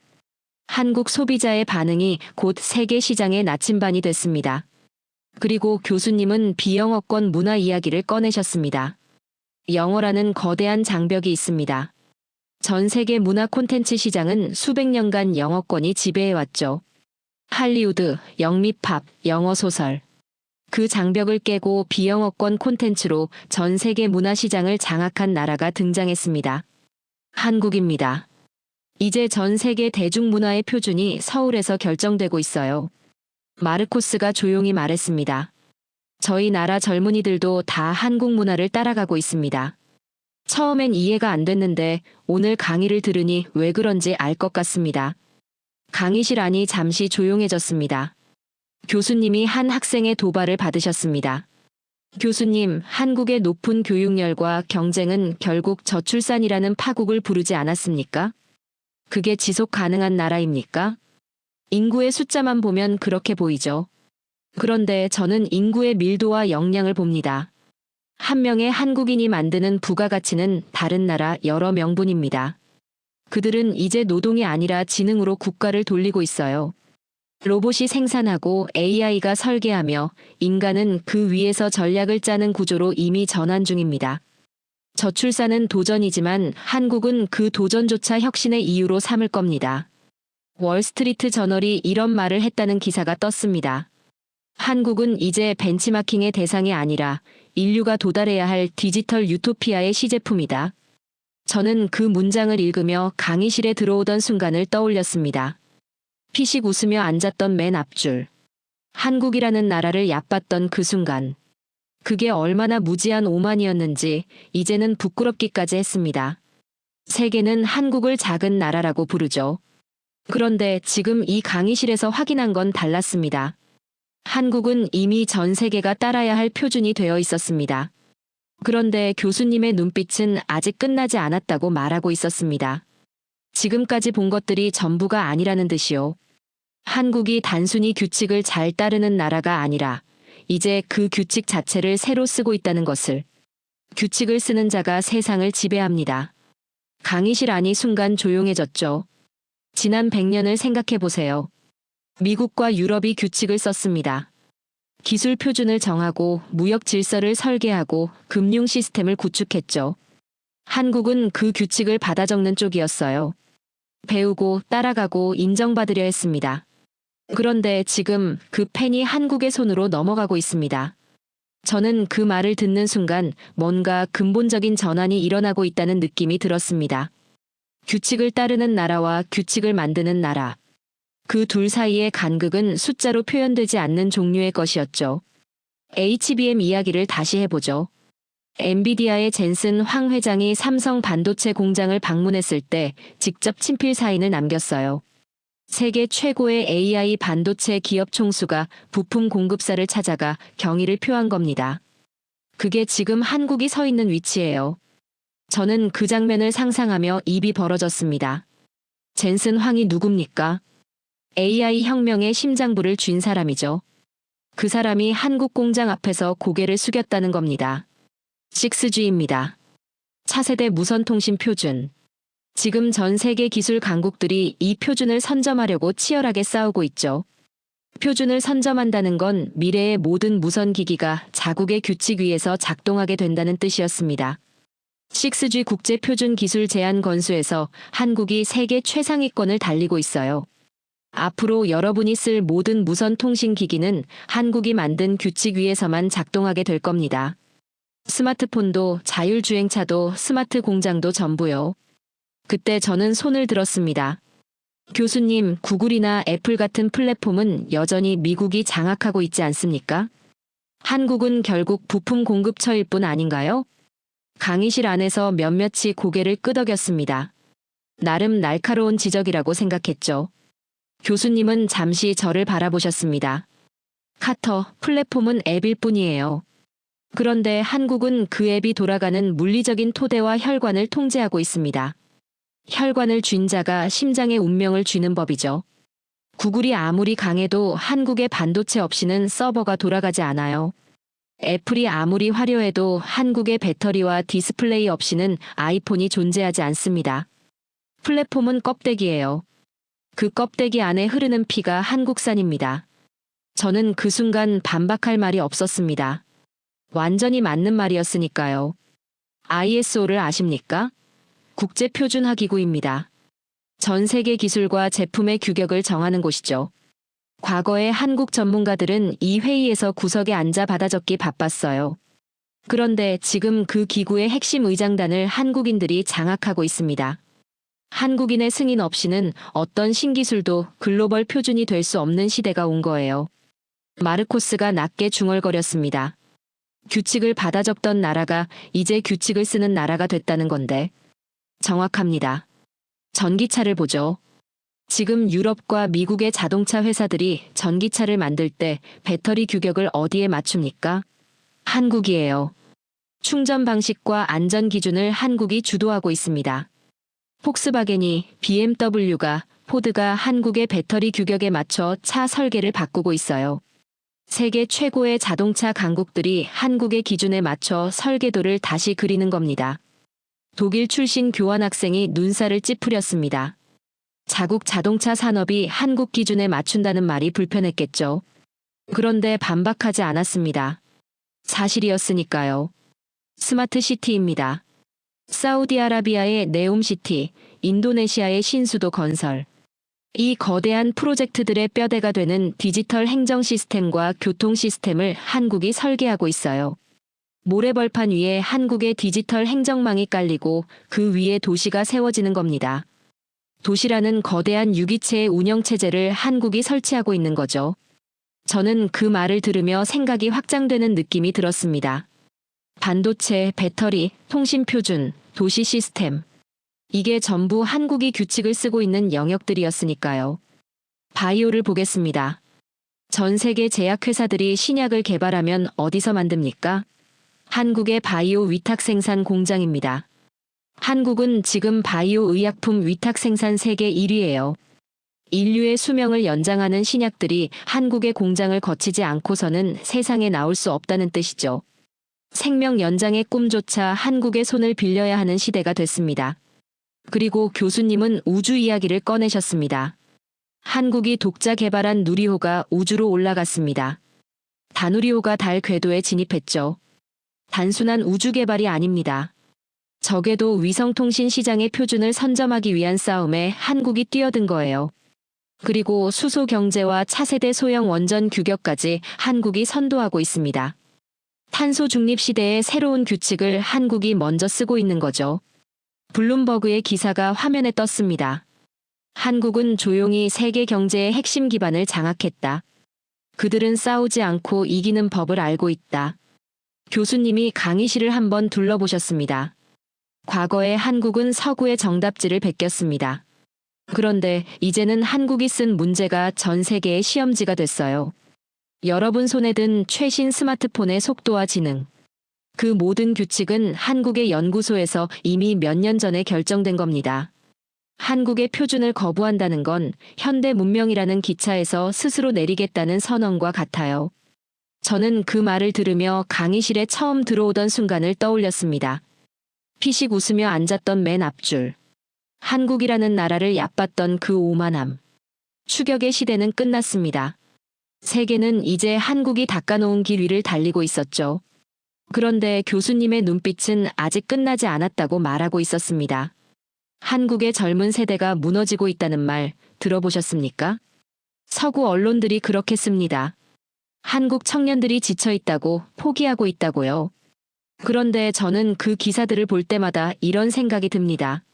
한국 소비자의 반응이 곧 세계 시장의 나침반이 됐습니다. 그리고 교수님은 비영어권 문화 이야기를 꺼내셨습니다. 영어라는 거대한 장벽이 있습니다. 전 세계 문화 콘텐츠 시장은 수백 년간 영어권이 지배해왔죠. 할리우드, 영미팝, 영어 소설. 그 장벽을 깨고 비영어권 콘텐츠로 전 세계 문화 시장을 장악한 나라가 등장했습니다. 한국입니다. 이제 전 세계 대중문화의 표준이 서울에서 결정되고 있어요. 마르코스가 조용히 말했습니다. 저희 나라 젊은이들도 다 한국 문화를 따라가고 있습니다. 처음엔 이해가 안 됐는데 오늘 강의를 들으니 왜 그런지 알 것 같습니다. 강의실 안이 잠시 조용해졌습니다. 교수님이 한 학생의 도발을 받으셨습니다. 교수님, 한국의 높은 교육열과 경쟁은 결국 저출산이라는 파국을 부르지 않았습니까? 그게 지속 가능한 나라입니까? 인구의 숫자만 보면 그렇게 보이죠. 그런데 저는 인구의 밀도와 역량을 봅니다. 한 명의 한국인이 만드는 부가가치는 다른 나라 여러 명분입니다. 그들은 이제 노동이 아니라 지능으로 국가를 돌리고 있어요. 로봇이 생산하고 AI가 설계하며 인간은 그 위에서 전략을 짜는 구조로 이미 전환 중입니다. 저출산은 도전이지만 한국은 그 도전조차 혁신의 이유로 삼을 겁니다. 월스트리트 저널이 이런 말을 했다는 기사가 떴습니다. 한국은 이제 벤치마킹의 대상이 아니라 인류가 도달해야 할 디지털 유토피아의 시제품이다. 저는 그 문장을 읽으며 강의실에 들어오던 순간을 떠올렸습니다. 피식 웃으며 앉았던 맨 앞줄. 한국이라는 나라를 얕봤던 그 순간. 그게 얼마나 무지한 오만이었는지 이제는 부끄럽기까지 했습니다. 세계는 한국을 작은 나라라고 부르죠. 그런데 지금 이 강의실에서 확인한 건 달랐습니다. 한국은 이미 전 세계가 따라야 할 표준이 되어 있었습니다. 그런데 교수님의 눈빛은 아직 끝나지 않았다고 말하고 있었습니다. 지금까지 본 것들이 전부가 아니라는 듯이요. 한국이 단순히 규칙을 잘 따르는 나라가 아니라 이제 그 규칙 자체를 새로 쓰고 있다는 것을. 규칙을 쓰는 자가 세상을 지배합니다. 강의실 안이 순간 조용해졌죠. 지난 100년을 생각해 보세요. 미국과 유럽이 규칙을 썼습니다. 기술 표준을 정하고 무역 질서를 설계하고 금융 시스템을 구축했죠. 한국은 그 규칙을 받아 적는 쪽이었어요. 배우고 따라가고 인정받으려 했습니다. 그런데 지금 그 펜이 한국의 손으로 넘어가고 있습니다. 저는 그 말을 듣는 순간 뭔가 근본적인 전환이 일어나고 있다는 느낌이 들었습니다. 규칙을 따르는 나라와 규칙을 만드는 나라. 그 둘 사이의 간극은 숫자로 표현되지 않는 종류의 것이었죠. HBM 이야기를 다시 해보죠. 엔비디아의 젠슨 황 회장이 삼성 반도체 공장을 방문했을 때 직접 친필 사인을 남겼어요. 세계 최고의 AI 반도체 기업 총수가 부품 공급사를 찾아가 경의를 표한 겁니다. 그게 지금 한국이 서 있는 위치예요. 저는 그 장면을 상상하며 입이 벌어졌습니다. 젠슨 황이 누굽니까? AI 혁명의 심장부를 쥔 사람이죠. 그 사람이 한국 공장 앞에서 고개를 숙였다는 겁니다. 6G입니다. 차세대 무선통신 표준. 지금 전 세계 기술 강국들이 이 표준을 선점하려고 치열하게 싸우고 있죠. 표준을 선점한다는 건 미래의 모든 무선 기기가 자국의 규칙 위에서 작동하게 된다는 뜻이었습니다. 6G 국제 표준 기술 제한 건수에서 한국이 세계 최상위권을 달리고 있어요. 앞으로 여러분이 쓸 모든 무선 통신 기기는 한국이 만든 규칙 위에서만 작동하게 될 겁니다. 스마트폰도 자율주행차도 스마트 공장도 전부요. 그때 저는 손을 들었습니다. 교수님, 구글이나 애플 같은 플랫폼은 여전히 미국이 장악하고 있지 않습니까? 한국은 결국 부품 공급처일 뿐 아닌가요? 강의실 안에서 몇몇이 고개를 끄덕였습니다. 나름 날카로운 지적이라고 생각했죠. 교수님은 잠시 저를 바라보셨습니다. 카터, 플랫폼은 앱일 뿐이에요. 그런데 한국은 그 앱이 돌아가는 물리적인 토대와 혈관을 통제하고 있습니다. 혈관을 쥔 자가 심장의 운명을 쥐는 법이죠. 구글이 아무리 강해도 한국의 반도체 없이는 서버가 돌아가지 않아요. 애플이 아무리 화려해도 한국의 배터리와 디스플레이 없이는 아이폰이 존재하지 않습니다. 플랫폼은 껍데기예요. 그 껍데기 안에 흐르는 피가 한국산입니다. 저는 그 순간 반박할 말이 없었습니다. 완전히 맞는 말이었으니까요. ISO를 아십니까? 국제표준화기구입니다. 전 세계 기술과 제품의 규격을 정하는 곳이죠. 과거에 한국 전문가들은 이 회의에서 구석에 앉아 받아 적기 바빴어요. 그런데 지금 그 기구의 핵심 의장단을 한국인들이 장악하고 있습니다. 한국인의 승인 없이는 어떤 신기술도 글로벌 표준이 될 수 없는 시대가 온 거예요. 마르코스가 낮게 중얼거렸습니다. 규칙을 받아 적던 나라가 이제 규칙을 쓰는 나라가 됐다는 건데. 정확합니다. 전기차를 보죠. 지금 유럽과 미국의 자동차 회사들이 전기차를 만들 때 배터리 규격을 어디에 맞춥니까? 한국이에요. 충전 방식과 안전 기준을 한국이 주도하고 있습니다. 폭스바겐이, BMW가, 포드가 한국의 배터리 규격에 맞춰 차 설계를 바꾸고 있어요. 세계 최고의 자동차 강국들이 한국의 기준에 맞춰 설계도를 다시 그리는 겁니다. 독일 출신 교환학생이 눈살을 찌푸렸습니다. 자국 자동차 산업이 한국 기준에 맞춘다는 말이 불편했겠죠. 그런데 반박하지 않았습니다. 사실이었으니까요. 스마트 시티입니다. 사우디아라비아의 네옴시티, 인도네시아의 신수도 건설. 이 거대한 프로젝트들의 뼈대가 되는 디지털 행정 시스템과 교통 시스템을 한국이 설계하고 있어요. 모래벌판 위에 한국의 디지털 행정망이 깔리고 그 위에 도시가 세워지는 겁니다. 도시라는 거대한 유기체의 운영체제를 한국이 설치하고 있는 거죠. 저는 그 말을 들으며 생각이 확장되는 느낌이 들었습니다. 반도체, 배터리, 통신 표준, 도시 시스템. 이게 전부 한국이 규칙을 쓰고 있는 영역들이었으니까요. 바이오를 보겠습니다. 전 세계 제약회사들이 신약을 개발하면 어디서 만듭니까? 한국의 바이오 위탁 생산 공장입니다. 한국은 지금 바이오 의약품 위탁 생산 세계 1위예요. 인류의 수명을 연장하는 신약들이 한국의 공장을 거치지 않고서는 세상에 나올 수 없다는 뜻이죠. 생명 연장의 꿈조차 한국의 손을 빌려야 하는 시대가 됐습니다. 그리고 교수님은 우주 이야기를 꺼내셨습니다. 한국이 독자 개발한 누리호가 우주로 올라갔습니다. 다누리호가 달 궤도에 진입했죠. 단순한 우주 개발이 아닙니다. 적에도 위성통신 시장의 표준을 선점하기 위한 싸움에 한국이 뛰어든 거예요. 그리고 수소 경제와 차세대 소형 원전 규격까지 한국이 선도하고 있습니다. 탄소 중립 시대의 새로운 규칙을 한국이 먼저 쓰고 있는 거죠. 블룸버그의 기사가 화면에 떴습니다. 한국은 조용히 세계 경제의 핵심 기반을 장악했다. 그들은 싸우지 않고 이기는 법을 알고 있다. 교수님이 강의실을 한번 둘러보셨습니다. 과거에 한국은 서구의 정답지를 베꼈습니다. 그런데 이제는 한국이 쓴 문제가 전 세계의 시험지가 됐어요. 여러분 손에 든 최신 스마트폰의 속도와 지능. 그 모든 규칙은 한국의 연구소에서 이미 몇 년 전에 결정된 겁니다. 한국의 표준을 거부한다는 건 현대 문명이라는 기차에서 스스로 내리겠다는 선언과 같아요. 저는 그 말을 들으며 강의실에 처음 들어오던 순간을 떠올렸습니다. 피식 웃으며 앉았던 맨 앞줄. 한국이라는 나라를 얕봤던 그 오만함. 추격의 시대는 끝났습니다. 세계는 이제 한국이 닦아놓은 길 위를 달리고 있었죠. 그런데 교수님의 눈빛은 아직 끝나지 않았다고 말하고 있었습니다. 한국의 젊은 세대가 무너지고 있다는 말 들어보셨습니까? 서구 언론들이 그렇게 씁니다. 한국 청년들이 지쳐있다고, 포기하고 있다고요. 그런데 저는 그 기사들을 볼 때마다 이런 생각이 듭니다.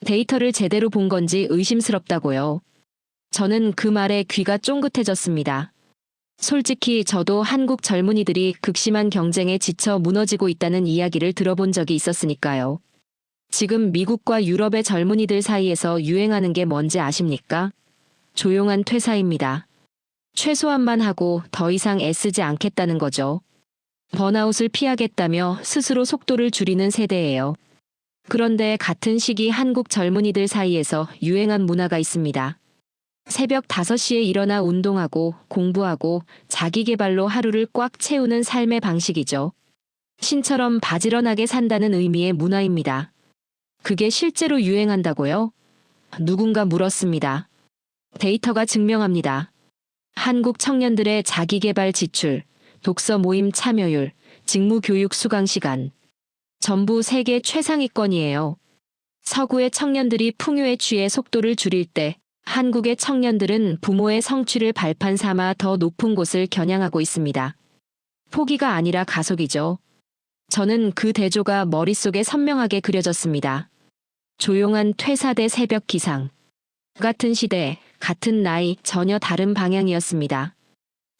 데이터를 제대로 본 건지 의심스럽다고요. 저는 그 말에 귀가 쫑긋해졌습니다. 솔직히 저도 한국 젊은이들이 극심한 경쟁에 지쳐 무너지고 있다는 이야기를 들어본 적이 있었으니까요. 지금 미국과 유럽의 젊은이들 사이에서 유행하는 게 뭔지 아십니까? 조용한 퇴사입니다. 최소한만 하고 더 이상 애쓰지 않겠다는 거죠. 번아웃을 피하겠다며 스스로 속도를 줄이는 세대예요. 그런데 같은 시기 한국 젊은이들 사이에서 유행한 문화가 있습니다. 새벽 5시에 일어나 운동하고 공부하고 자기 개발로 하루를 꽉 채우는 삶의 방식이죠. 신처럼 바지런하게 산다는 의미의 문화입니다. 그게 실제로 유행한다고요? 누군가 물었습니다. 데이터가 증명합니다. 한국 청년들의 자기개발 지출, 독서 모임 참여율, 직무교육 수강 시간. 전부 세계 최상위권이에요. 서구의 청년들이 풍요에 취해 속도를 줄일 때 한국의 청년들은 부모의 성취를 발판 삼아 더 높은 곳을 겨냥하고 있습니다. 포기가 아니라 가속이죠. 저는 그 대조가 머릿속에 선명하게 그려졌습니다. 조용한 퇴사 대 새벽 기상. 같은 시대, 같은 나이, 전혀 다른 방향이었습니다.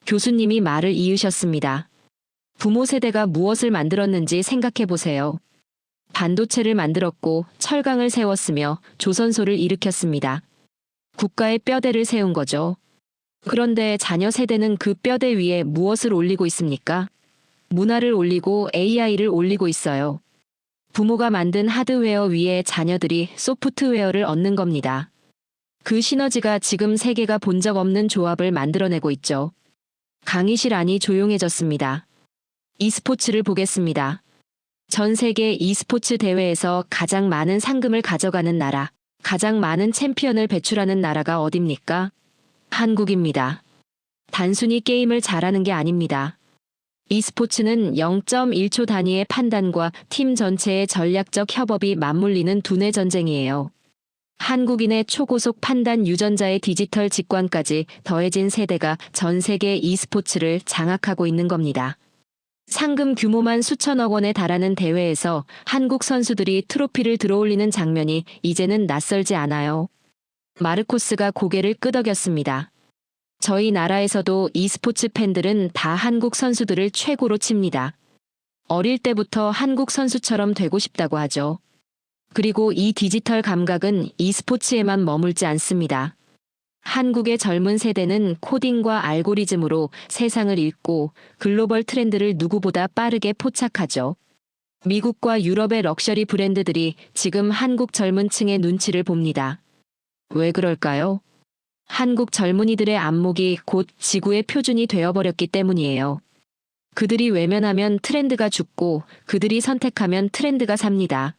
교수님이 말을 이으셨습니다. 부모 세대가 무엇을 만들었는지 생각해 보세요. 반도체를 만들었고 철강을 세웠으며 조선소를 일으켰습니다. 국가의 뼈대를 세운 거죠. 그런데 자녀 세대는 그 뼈대 위에 무엇을 올리고 있습니까? 문화를 올리고 AI를 올리고 있어요. 부모가 만든 하드웨어 위에 자녀들이 소프트웨어를 얻는 겁니다. 그 시너지가 지금 세계가 본 적 없는 조합을 만들어내고 있죠. 강의실 안이 조용해졌습니다. e스포츠를 보겠습니다. 전 세계 e스포츠 대회에서 가장 많은 상금을 가져가는 나라, 가장 많은 챔피언을 배출하는 나라가 어딥니까? 한국입니다. 단순히 게임을 잘하는 게 아닙니다. e스포츠는 0.1초 단위의 판단과 팀 전체의 전략적 협업이 맞물리는 두뇌 전쟁이에요. 한국인의 초고속 판단 유전자의 디지털 직관까지 더해진 세대가 전 세계 e스포츠를 장악하고 있는 겁니다. 상금 규모만 수천억 원에 달하는 대회에서 한국 선수들이 트로피를 들어올리는 장면이 이제는 낯설지 않아요. 마르코스가 고개를 끄덕였습니다. 저희 나라에서도 e스포츠 팬들은 다 한국 선수들을 최고로 칩니다. 어릴 때부터 한국 선수처럼 되고 싶다고 하죠. 그리고 이 디지털 감각은 e스포츠에만 머물지 않습니다. 한국의 젊은 세대는 코딩과 알고리즘으로 세상을 읽고 글로벌 트렌드를 누구보다 빠르게 포착하죠. 미국과 유럽의 럭셔리 브랜드들이 지금 한국 젊은 층의 눈치를 봅니다. 왜 그럴까요? 한국 젊은이들의 안목이 곧 지구의 표준이 되어버렸기 때문이에요. 그들이 외면하면 트렌드가 죽고 그들이 선택하면 트렌드가 삽니다.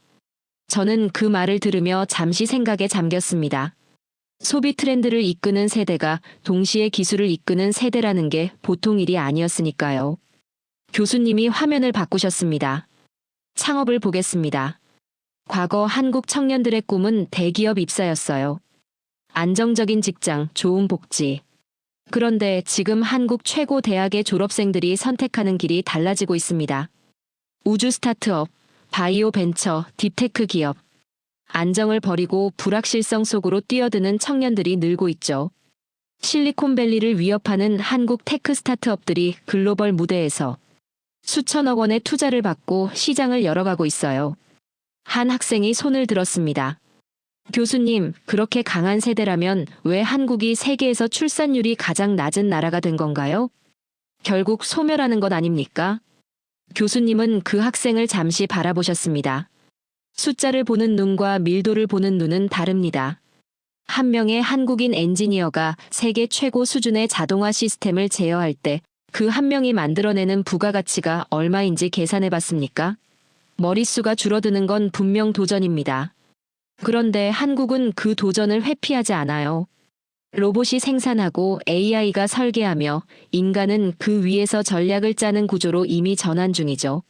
저는 그 말을 들으며 잠시 생각에 잠겼습니다. 소비 트렌드를 이끄는 세대가 동시에 기술을 이끄는 세대라는 게 보통 일이 아니었으니까요. 교수님이 화면을 바꾸셨습니다. 창업을 보겠습니다. 과거 한국 청년들의 꿈은 대기업 입사였어요. 안정적인 직장, 좋은 복지. 그런데 지금 한국 최고 대학의 졸업생들이 선택하는 길이 달라지고 있습니다. 우주 스타트업, 바이오 벤처, 딥테크 기업. 안정을 버리고 불확실성 속으로 뛰어드는 청년들이 늘고 있죠. 실리콘밸리를 위협하는 한국 테크 스타트업들이 글로벌 무대에서 수천억 원의 투자를 받고 시장을 열어가고 있어요. 한 학생이 손을 들었습니다. 교수님, 그렇게 강한 세대라면 왜 한국이 세계에서 출산율이 가장 낮은 나라가 된 건가요? 결국 소멸하는 것 아닙니까? 교수님은 그 학생을 잠시 바라보셨습니다. 숫자를 보는 눈과 밀도를 보는 눈은 다릅니다. 한 명의 한국인 엔지니어가 세계 최고 수준의 자동화 시스템을 제어할 때 그 한 명이 만들어내는 부가가치가 얼마인지 계산해 봤습니까? 머릿수가 줄어드는 건 분명 도전입니다. 그런데 한국은 그 도전을 회피하지 않아요. 로봇이 생산하고 AI가 설계하며 인간은 그 위에서 전략을 짜는 구조로 이미 전환 중이죠.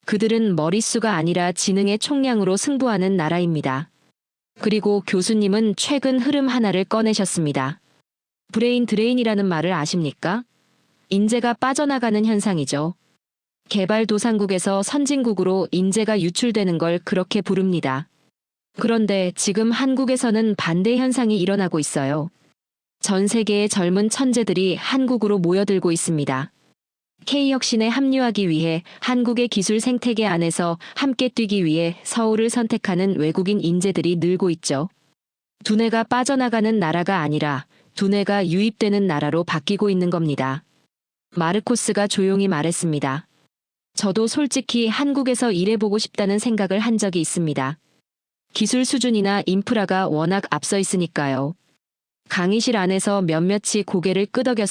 그들은 머릿수가 아니라 지능의 총량으로 승부하는 나라입니다. 그리고 교수님은 최근 흐름 하나를 꺼내셨습니다. 브레인 드레인이라는 말을 아십니까? 인재가 빠져나가는 현상이죠. 개발도상국에서 선진국으로 인재가 유출되는 걸 그렇게 부릅니다. 그런데 지금 한국에서는 반대 현상이 일어나고 있어요. 전 세계의 젊은 천재들이 한국으로 모여들고 있습니다. K혁신에 합류하기 위해 한국의 기술 생태계 안에서 함께 뛰기 위해 서울을 선택하는 외국인 인재들이 늘고 있죠. 두뇌가 빠져나가는 나라가 아니라 두뇌가 유입되는 나라로 바뀌고 있는 겁니다. 마르코스가 조용히 말했습니다. 저도 솔직히 한국에서 일해보고 싶다는 생각을 한 적이 있습니다. 기술 수준이나 인프라가 워낙 앞서 있으니까요. 강의실 안에서 몇몇이 고개를 끄덕였습니다.